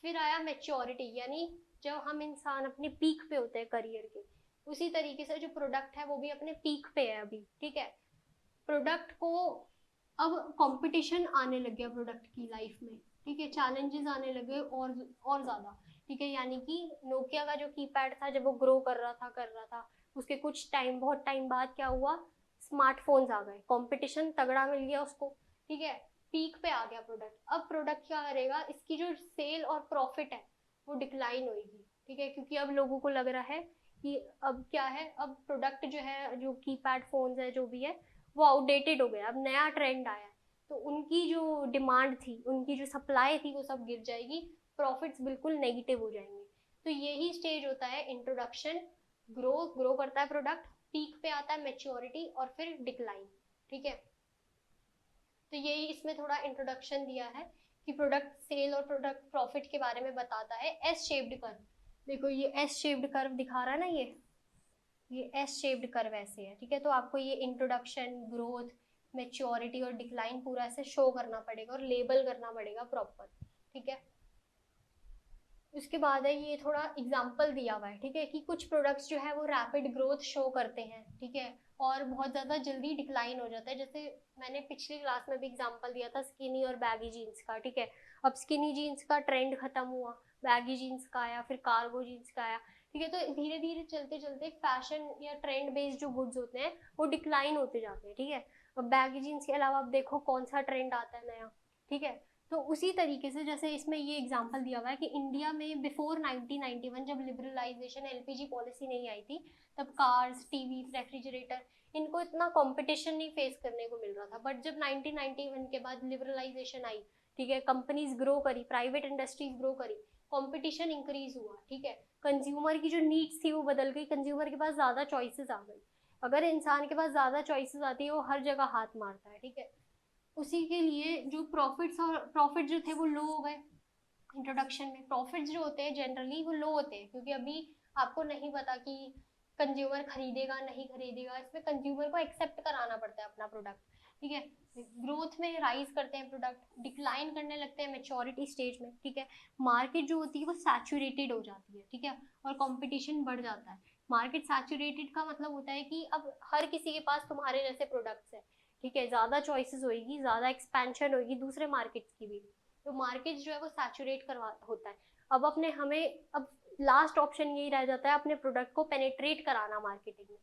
फिर आया मेच्योरिटी, यानी जब हम इंसान अपने पीक पे होते हैं करियर के, उसी तरीके से जो प्रोडक्ट है वो भी अपने पीक पे है अभी, ठीक है। प्रोडक्ट को अब कंपटीशन आने लग गया प्रोडक्ट की लाइफ में, ठीक है, चैलेंजेस आने लगे और ज़्यादा, ठीक है। यानी कि नोकिया का जो कीपैड था, जब वो ग्रो कर रहा था, उसके कुछ टाइम, बहुत टाइम बाद क्या हुआ, स्मार्टफोन्स आ गए, कंपटीशन तगड़ा मिल गया उसको, ठीक है, पीक पे आ गया प्रोडक्ट। अब प्रोडक्ट क्या करेगा, इसकी जो सेल और प्रॉफिट है वो डिक्लाइन होगी, ठीक है, क्योंकि अब लोगों को लग रहा है कि अब क्या है, अब प्रोडक्ट जो है, जो कीपैड फोन्स है जो भी है, वो आउटडेटेड हो गया, अब नया ट्रेंड आया है, तो उनकी जो डिमांड थी, उनकी जो सप्लाई थी, वो सब गिर जाएगी, प्रॉफिट्स बिल्कुल नेगेटिव हो जाएंगे। तो यही स्टेज होता है इंट्रोडक्शन, ग्रो करता है प्रोडक्ट, पीक पे आता है मैच्योरिटी, और फिर डिक्लाइन, ठीक है। तो यही इसमें थोड़ा इंट्रोडक्शन दिया है कि प्रोडक्ट सेल और प्रोडक्ट प्रॉफिट के बारे में बताता है। एस शेप्ड कर्व, देखो ये एस शेप्ड कर्व दिखा रहा है ना, ये एस शेप्ड कर्व ऐसे है, ठीक है। तो आपको ये इंट्रोडक्शन, ग्रोथ, मैच्योरिटी और डिक्लाइन पूरा ऐसे शो करना पड़ेगा और लेबल करना पड़ेगा प्रॉपर, ठीक है। उसके बाद है, ये थोड़ा एग्जाम्पल दिया हुआ है, ठीक है, कि कुछ प्रोडक्ट्स जो है वो रैपिड ग्रोथ शो करते हैं, ठीक है, और बहुत ज़्यादा जल्दी डिक्लाइन हो जाता है। जैसे मैंने पिछली क्लास में भी एग्जाम्पल दिया था स्किनी और बैगी जीन्स का, ठीक है। अब स्किनी जीन्स का ट्रेंड खत्म हुआ, बैगी जीन्स का आया, फिर कार्गो जीन्स का आया, ठीक है। तो धीरे धीरे चलते चलते फैशन या ट्रेंड बेस्ड जो गुड्स होते हैं वो डिक्लाइन होते जाते हैं, ठीक है। अब बैगी जीन्स के अलावा आप देखो कौन सा ट्रेंड आता है नया, ठीक है। तो उसी तरीके से जैसे इसमें ये एग्जांपल दिया हुआ है कि इंडिया में बिफोर 1991 जब लिबरलाइजेशन, एलपीजी पॉलिसी नहीं आई थी, तब कार्स, टीवी, रेफ्रिजरेटर, इनको इतना कंपटीशन नहीं फेस करने को मिल रहा था। बट जब 1991 के बाद लिबरलाइजेशन आई, ठीक है, कंपनीज ग्रो करी, प्राइवेट इंडस्ट्रीज ग्रो करी, कंपटीशन इंक्रीज हुआ, ठीक है, कंज्यूमर की जो नीड्स थी वो बदल गई, कंज्यूमर के पास ज़्यादा चॉइसेस आ गई। अगर इंसान के पास ज़्यादा चॉइसेस आती है वो हर जगह हाथ मारता है, ठीक है। उसी के लिए जो प्रॉफिट जो थे वो लो हो गए। इंट्रोडक्शन में प्रॉफिट्स जो होते हैं जनरली वो लो होते हैं, क्योंकि अभी आपको नहीं पता कि कंज्यूमर खरीदेगा नहीं खरीदेगा, इसमें कंज्यूमर को एक्सेप्ट कराना पड़ता है अपना प्रोडक्ट, ठीक है। ग्रोथ में राइज करते हैं प्रोडक्ट, डिक्लाइन करने लगते हैं मेच्योरिटी स्टेज में, ठीक है। मार्केट जो होती है वो सैचुरेटेड हो जाती है, ठीक है, और कंपटीशन बढ़ जाता है। मार्केट सैचुरेटेड का मतलब होता है कि अब हर किसी के पास तुम्हारे जैसे प्रोडक्ट्स हैं, ठीक है, ज़्यादा चॉइसेस होगी, ज़्यादा एक्सपेंशन होगी दूसरे मार्केट्स की भी, तो मार्केट जो है वो सैचुरेट करवा होता है। अब अपने हमें अब लास्ट ऑप्शन यही रह जाता है अपने प्रोडक्ट को पेनिट्रेट कराना मार्केट में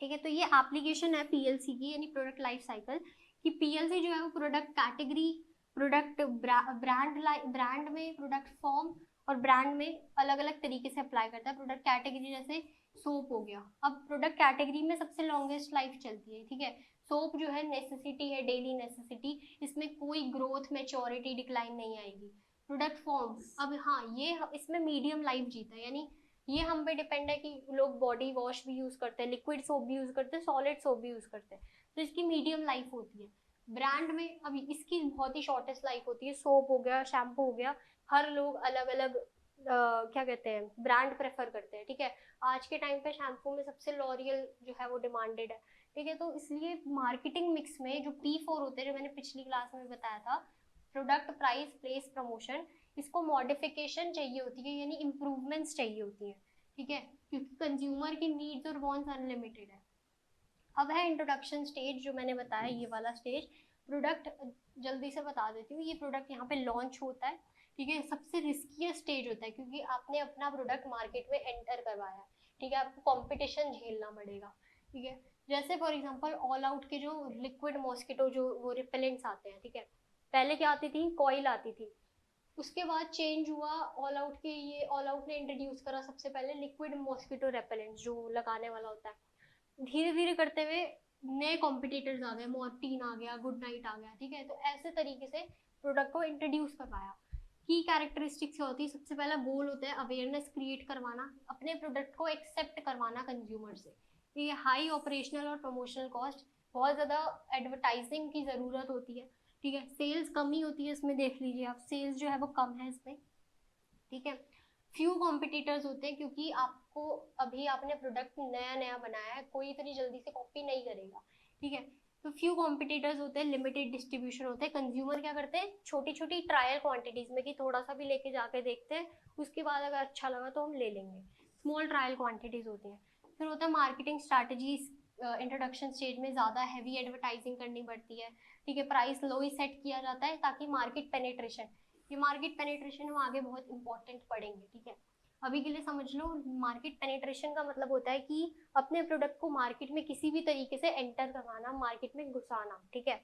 ठीक है। तो ये एप्लीकेशन है पीएलसी की, यानी प्रोडक्ट लाइफ साइकिल कि पीएलसी जो है वो प्रोडक्ट कैटेगरी, प्रोडक्ट ब्रांड में, प्रोडक्ट फॉर्म और ब्रांड में अलग अलग तरीके से अप्लाई करता है। प्रोडक्ट कैटेगरी जैसे सोप हो गया, अब प्रोडक्ट कैटेगरी में सबसे लॉन्गेस्ट लाइफ चलती है, ठीक है। सोप जो है नेसेसिटी है, डेली नेसेसिटी, इसमें कोई ग्रोथ मैच्योरिटी डिक्लाइन नहीं आएगी। प्रोडक्ट फॉर्म, अब हाँ ये इसमें मीडियम लाइफ जीता है, यानी ये हम पे डिपेंड है कि लोग बॉडी वॉश भी यूज करते हैं, लिक्विड सोप भी यूज करते हैं, सॉलिड सोप भी यूज करते हैं, तो इसकी मीडियम लाइफ होती है। ब्रांड में अभी इसकी बहुत ही शॉर्टेस्ट लाइफ होती है। सोप हो गया, शैम्पू हो गया, हर लोग अलग अलग क्या कहते हैं ब्रांड प्रेफर करते हैं, ठीक है। आज के टाइम पे शैम्पू में सबसे लॉरियल जो है वो डिमांडेड है, ठीक है। तो इसलिए मार्केटिंग मिक्स में जो P4 होते हैं, जो मैंने पिछली क्लास में बताया था, प्रोडक्ट प्राइस प्लेस प्रमोशन, इसको मॉडिफिकेशन चाहिए होती है, यानी इम्प्रूवमेंट्स चाहिए होती हैं, ठीक है, क्योंकि कंज्यूमर की नीड्स और वांट्स अनलिमिटेड है। अब है इंट्रोडक्शन स्टेज, जो मैंने बताया ये वाला स्टेज। प्रोडक्ट जल्दी से बता देती हूँ, ये प्रोडक्ट यहाँ पे लॉन्च होता है, ठीक है। सबसे रिस्कीएस्ट स्टेज होता है, क्योंकि आपने अपना प्रोडक्ट मार्केट में एंटर करवाया है, ठीक है, आपको कंपटीशन झेलना पड़ेगा, ठीक है। जैसे फॉर एग्जांपल ऑल आउट के जो लिक्विड मॉस्किटो जो वो रिपेलेंट्स आते हैं, ठीक है, पहले क्या आती थी, कॉइल आती थी, उसके बाद चेंज हुआ ऑल आउट के, ये ऑल आउट ने इंट्रोड्यूस करा सबसे पहले लिक्विड मॉस्किटो रेपेलेंट जो लगाने वाला होता है। धीरे धीरे करते हुए नए कॉम्पिटिटर्स आ गए, मॉर्टीन आ गया, गुड नाइट आ गया, ठीक है। तो ऐसे तरीके से प्रोडक्ट को इंट्रोड्यूस करवाया। की कैरेक्टरिस्टिक्स होती है, सबसे पहला गोल होता है अवेयरनेस क्रिएट करवाना, अपने प्रोडक्ट को एक्सेप्ट करवाना कंज्यूमर से। ये हाई ऑपरेशनल और प्रमोशनल कॉस्ट, बहुत ज़्यादा एडवर्टाइजिंग की ज़रूरत होती है, ठीक है। सेल्स कम ही होती है इसमें, देख लीजिए आप, सेल्स जो है वो कम है इसमें, ठीक है। फ्यू कॉम्पिटिटर्स होते हैं, क्योंकि आपको अभी आपने प्रोडक्ट नया नया बनाया है, कोई इतनी जल्दी से कॉपी नहीं करेगा, ठीक है। तो फ्यू कॉम्पिटिटर्स होते हैं, लिमिटेड डिस्ट्रीब्यूशन होते हैं। कंज्यूमर क्या करते हैं, छोटी छोटी ट्रायल क्वांटिटीज में, कि थोड़ा सा भी लेके जाके देखते हैं, उसके बाद अगर अच्छा लगा तो हम ले लेंगे, स्मॉल ट्रायल क्वांटिटीज होती हैं। फिर होता है मार्केटिंग स्ट्रैटेजीज, इंट्रोडक्शन स्टेज में ज़्यादा हैवी एडवर्टाइजिंग करनी पड़ती है, ठीक है। प्राइस लो ही सेट किया जाता है ताकि मार्केट पेनिट्रेशन, ये मार्केट पेनिट्रेशन हम आगे बहुत इंपॉर्टेंट पढ़ेंगे, ठीक है। अभी के लिए समझ लो, मार्केट पेनिट्रेशन का मतलब होता है कि अपने प्रोडक्ट को मार्केट में किसी भी तरीके से एंटर करवाना, मार्केट में घुसाना, ठीक है।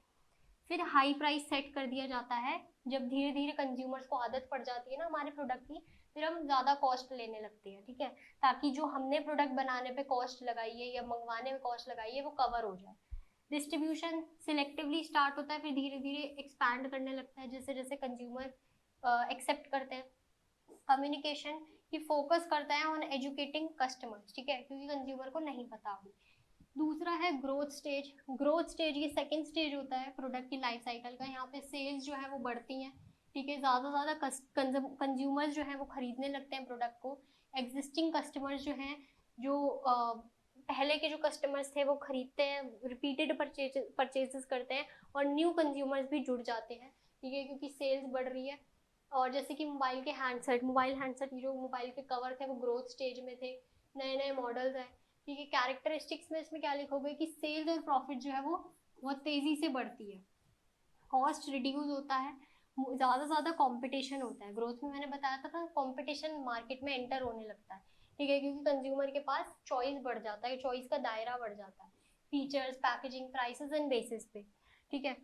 फिर हाई प्राइस सेट कर दिया जाता है, जब धीरे धीरे कंज्यूमर्स को आदत पड़ जाती है ना हमारे प्रोडक्ट की, फिर हम ज़्यादा कॉस्ट लेने लगते हैं, ठीक है, ताकि जो हमने प्रोडक्ट बनाने पे कॉस्ट लगाई है या मंगवाने में कॉस्ट लगाई है वो कवर हो जाए। डिस्ट्रीब्यूशन सिलेक्टिवली स्टार्ट होता है, फिर धीरे धीरे एक्सपैंड करने लगता है जैसे जैसे कंज्यूमर एक्सेप्ट करते हैं। कम्युनिकेशन, ये फोकस करता है ऑन एजुकेटिंग कस्टमर्स, ठीक है, क्योंकि कंज्यूमर को नहीं पता अभी। दूसरा है ग्रोथ स्टेज। ग्रोथ स्टेज ये सेकंड स्टेज होता है प्रोडक्ट की लाइफ साइकिल का, यहाँ पे सेल्स जो है वो बढ़ती हैं, ठीक है, ज़्यादा ज़्यादा कंज्यूमर्स जो है वो खरीदने लगते हैं प्रोडक्ट को। एग्जिस्टिंग कस्टमर्स जो हैं, जो पहले के जो कस्टमर्स थे वो खरीदते हैं, रिपीटेड परचेजेस करते हैं, और न्यू कंज्यूमर्स भी जुड़ जाते हैं, ठीक है, क्योंकि सेल्स बढ़ रही है। और जैसे कि मोबाइल हैंडसेट जो मोबाइल के कवर थे वो ग्रोथ स्टेज में थे, नए नए मॉडल्स हैं, ठीक है। कैरेक्टरिस्टिक्स में इसमें क्या लिखोगे कि सेल्स और प्रॉफिट जो है वो बहुत तेजी से बढ़ती है, कॉस्ट रिड्यूस होता है, ज़्यादा ज़्यादा कंपटीशन होता है। ग्रोथ में मैंने बताया था कंपटीशन मार्केट में एंटर होने लगता है, ठीक है, क्योंकि कंज्यूमर के पास चॉइस बढ़ जाता है, चॉइस का दायरा बढ़ जाता है, features, packaging, prices and bases पे, ठीक है।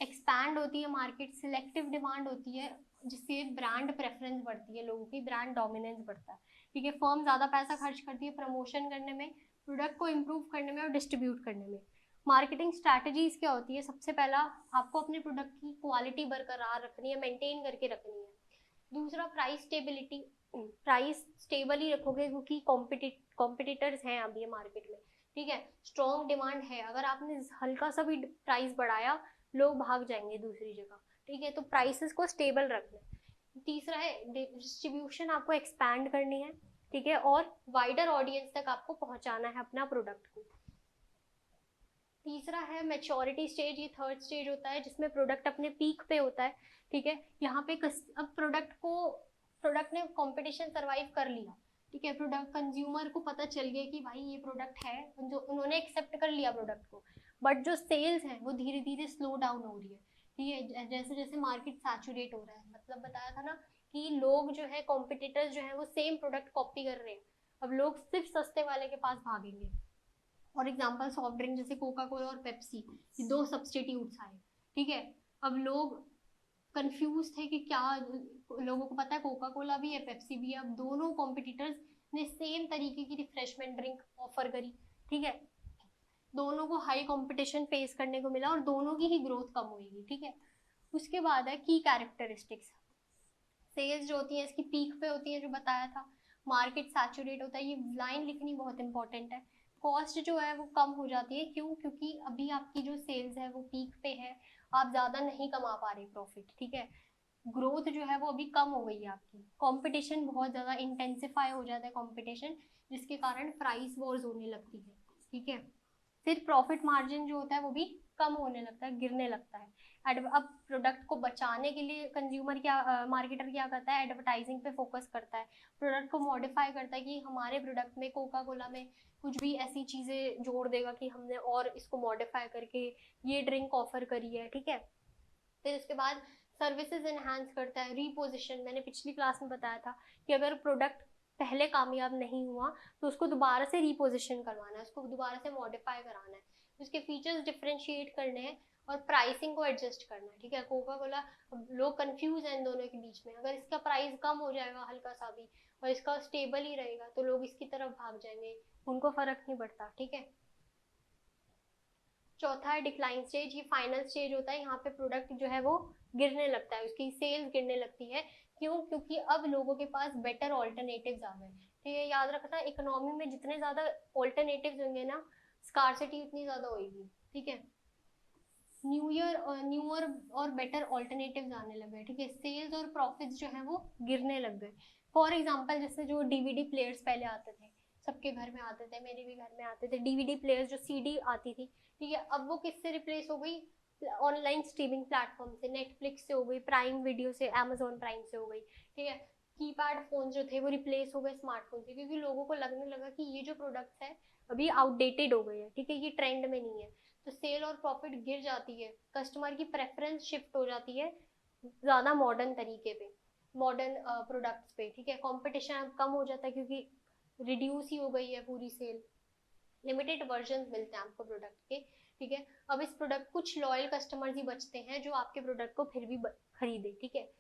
एक्सपैंड होती है मार्केट, सिलेक्टिव डिमांड होती है, जिससे ब्रांड प्रेफरेंस बढ़ती है, लोगों की ब्रांड डोमिनेंस बढ़ता है, ठीक है। फर्म ज़्यादा पैसा खर्च करती है प्रमोशन करने में, प्रोडक्ट को इम्प्रूव करने में और डिस्ट्रीब्यूट करने में। मार्केटिंग स्ट्रैटेजीज क्या होती है, सबसे पहला आपको अपने प्रोडक्ट की क्वालिटी बरकरार रखनी है, मेंटेन करके रखनी है। दूसरा प्राइस स्टेबिलिटी, प्राइस स्टेबल ही रखोगे, क्योंकि कॉम्पिटिटर्स हैं अभी मार्केट में, ठीक है, स्ट्रॉन्ग डिमांड है, अगर आपने हल्का सा भी प्राइस बढ़ाया लोग भाग जाएंगे दूसरी जगह, ठीक है, तो प्राइसेस को स्टेबल रखना है। तीसरा है डिस्ट्रीब्यूशन, आपको एक्सपैंड करनी है, ठीक है, और वाइडर ऑडियंस तक आपको पहुंचाना है अपना प्रोडक्ट को। तीसरा है मैच्योरिटी स्टेज, ये थर्ड स्टेज होता है जिसमें प्रोडक्ट अपने पीक पे होता है, ठीक है, यहाँ पे अब प्रोडक्ट ने कंपटीशन सरवाइव कर लिया, ठीक है, प्रोडक्ट कंज्यूमर को पता चल गया कि भाई ये प्रोडक्ट है, जो उन्होंने एक्सेप्ट कर लिया प्रोडक्ट को, बट जो सेल्स है वो धीरे धीरे स्लो डाउन हो रही है, ठीक है, जैसे जैसे मार्केट सैचुरेट हो रहा है, मतलब बताया था ना कि लोग जो है कॉम्पिटिटर्स जो है वो सेम प्रोडक्ट कॉपी कर रहे हैं, अब लोग सिर्फ सस्ते वाले के पास भागेंगे। फॉर एग्जाम्पल सॉफ्ट ड्रिंक जैसे कोका कोला और पेप्सी, ये दो सब्सटीट्यूट्स आए, ठीक है, अब लोग कंफ्यूज थे कि क्या, लोगों को पता है कोका कोला भी है पेप्सी भी है, अब दोनों कॉम्पिटिटर्स ने सेम तरीके की रिफ्रेशमेंट ड्रिंक ऑफर करी, ठीक है, दोनों को हाई कंपटीशन फेस करने को मिला और दोनों की ही ग्रोथ कम हुई, ठीक है। उसके बाद है की कैरेक्टरिस्टिक्स, सेल्स जो होती है इसकी पीक पे होती है, जो बताया था, मार्केट सैचुरेट होता है, ये लाइन लिखनी बहुत इंपॉर्टेंट है। कॉस्ट जो है वो कम हो जाती है, क्यों, क्योंकि अभी आपकी जो सेल्स है वो पीक पे है, आप ज़्यादा नहीं कमा पा रहे प्रॉफिट, ठीक है, ग्रोथ जो है वो अभी कम हो गई है आपकी, कंपटीशन बहुत ज़्यादा इंटेंसिफाई हो जाता है कंपटीशन, जिसके कारण प्राइस वॉर्स होने लगती है, ठीक है, फिर प्रॉफिट मार्जिन जो होता है वो भी कम होने लगता है, गिरने लगता है। अब प्रोडक्ट को बचाने के लिए कंज्यूमर क्या, मार्केटर क्या करता है, एडवर्टाइजिंग पे फोकस करता है, प्रोडक्ट को मॉडिफाई करता है कि हमारे प्रोडक्ट में कोका कोला में कुछ भी ऐसी चीज़ें जोड़ देगा कि हमने और इसको मॉडिफाई करके ये ड्रिंक ऑफर करी है, ठीक है। फिर उसके बाद सर्विसेज एनहांस करता है, रीपोजिशन, मैंने पिछली क्लास में बताया था कि अगर प्रोडक्ट पहले कामयाब नहीं हुआ तो उसको दोबारा से रीपोजिशन करवाना है, उसको दोबारा से मॉडिफाई कराना है, उसके फीचर्स डिफ्रेंशिएट करने हैं और प्राइसिंग को एडजस्ट करना है, ठीक है। कोका कोला, लोग कंफ्यूज हैं इन दोनों के बीच में, अगर इसका प्राइस कम हो जाएगा हल्का सा भी और इसका स्टेबल ही रहेगा तो लोग इसकी तरफ भाग जाएंगे, उनको फर्क नहीं पड़ता, ठीक है। चौथा है डिक्लाइन स्टेज, ये फाइनल स्टेज होता है, यहाँ पे प्रोडक्ट जो है वो गिरने लगता है, उसकी सेल्स गिरने लगती है, क्यों, क्योंकि अब लोगों के पास बेटर ऑल्टरनेटिव्स आ गए, तो ये याद रखना, इकोनॉमी में जितने ज्यादा ऑल्टरनेटिव्स होंगे ना, स्कार्सिटी उतनी ज्यादा होगी, ठीक है, न्यूअर और बेटर ऑल्टरनेटिव्स आने लगे, ठीक है, सेल्स और प्रॉफिट्स जो है वो गिरने लग गए। फॉर एग्जांपल जैसे जो डीवीडी प्लेयर्स पहले आते थे, सबके घर में आते थे, मेरे भी घर में आते थे डीवीडी प्लेयर्स, जो सीडी आती थी, ठीक है, अब वो किससे रिप्लेस हो गई, ऑनलाइन स्ट्रीमिंग प्लेटफॉर्म से, नेटफ्लिक्स से हो गई, प्राइम वीडियो से, अमेजोन प्राइम से हो गई, ठीक है। कीपैड फोन जो थे वो रिप्लेस हो गए स्मार्टफोन से, क्योंकि लोगों को लगने लगा कि ये जो प्रोडक्ट्स है अभी आउटडेटेड हो गए हैं, ठीक है, ये ट्रेंड में नहीं है, तो सेल और प्रॉफिट गिर जाती है, कस्टमर की प्रेफरेंस शिफ्ट हो जाती है ज़्यादा मॉडर्न तरीके पे, मॉडर्न प्रोडक्ट्स पे, ठीक है, कंपटीशन अब कम हो जाता है क्योंकि रिड्यूस ही हो गई है पूरी सेल, लिमिटेड वर्जन मिलते हैं आपको प्रोडक्ट के, ठीक है। अब इस प्रोडक्ट कुछ लॉयल कस्टमर्स ही बचते हैं जो आपके प्रोडक्ट को फिर भी खरीदे, ठीक है।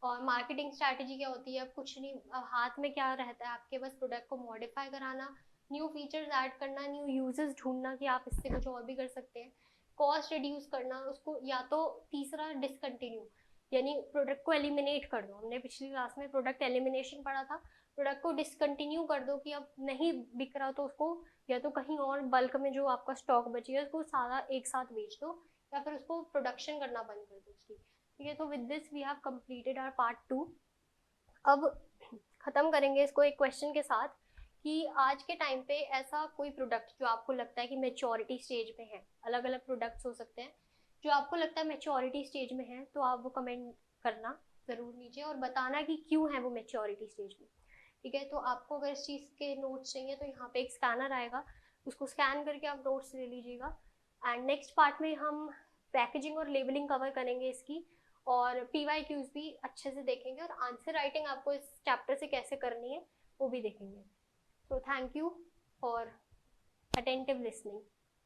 और मार्केटिंग स्ट्रैटेजी क्या होती है, अब कुछ नहीं, अब हाथ में क्या रहता है आपके, बस प्रोडक्ट को मॉडिफाई कराना, न्यू फीचर्स ऐड करना, न्यू यूजर्स ढूंढना कि आप इससे कुछ और भी कर सकते हैं, कॉस्ट रिड्यूस करना उसको, या तो तीसरा डिसकंटिन्यू, यानी प्रोडक्ट को एलिमिनेट कर दो, हमने पिछली क्लास में प्रोडक्ट एलिमिनेशन पढ़ा था, प्रोडक्ट को डिसकंटिन्यू कर दो कि अब नहीं बिक रहा तो उसको या तो कहीं और बल्क में जो आपका स्टॉक बची है उसको सारा एक साथ बेच दो, या फिर उसको प्रोडक्शन करना बंद कर दो उसकी, ठीक है। तो with this we have completed our part 2। अब खत्म करेंगे इसको एक क्वेश्चन के साथ कि आज के टाइम पे ऐसा कोई प्रोडक्ट जो आपको लगता है कि मेच्योरिटी स्टेज में है, अलग अलग प्रोडक्ट्स हो सकते हैं, जो आपको लगता है मेच्योरिटी स्टेज में है, तो आप वो कमेंट करना जरूर नीचे और बताना कि क्यों है वो मेच्योरिटी स्टेज में, ठीक है। तो आपको अगर इस चीज़ के नोट्स चाहिए तो यहाँ पे एक स्कैनर आएगा, उसको स्कैन करके आप नोट्स ले लीजिएगा। एंड नेक्स्ट पार्ट में हम पैकेजिंग और लेबलिंग कवर करेंगे इसकी, और PYQs भी अच्छे से देखेंगे, और आंसर राइटिंग आपको इस चैप्टर से कैसे करनी है वो भी देखेंगे। So thank you for attentive listening.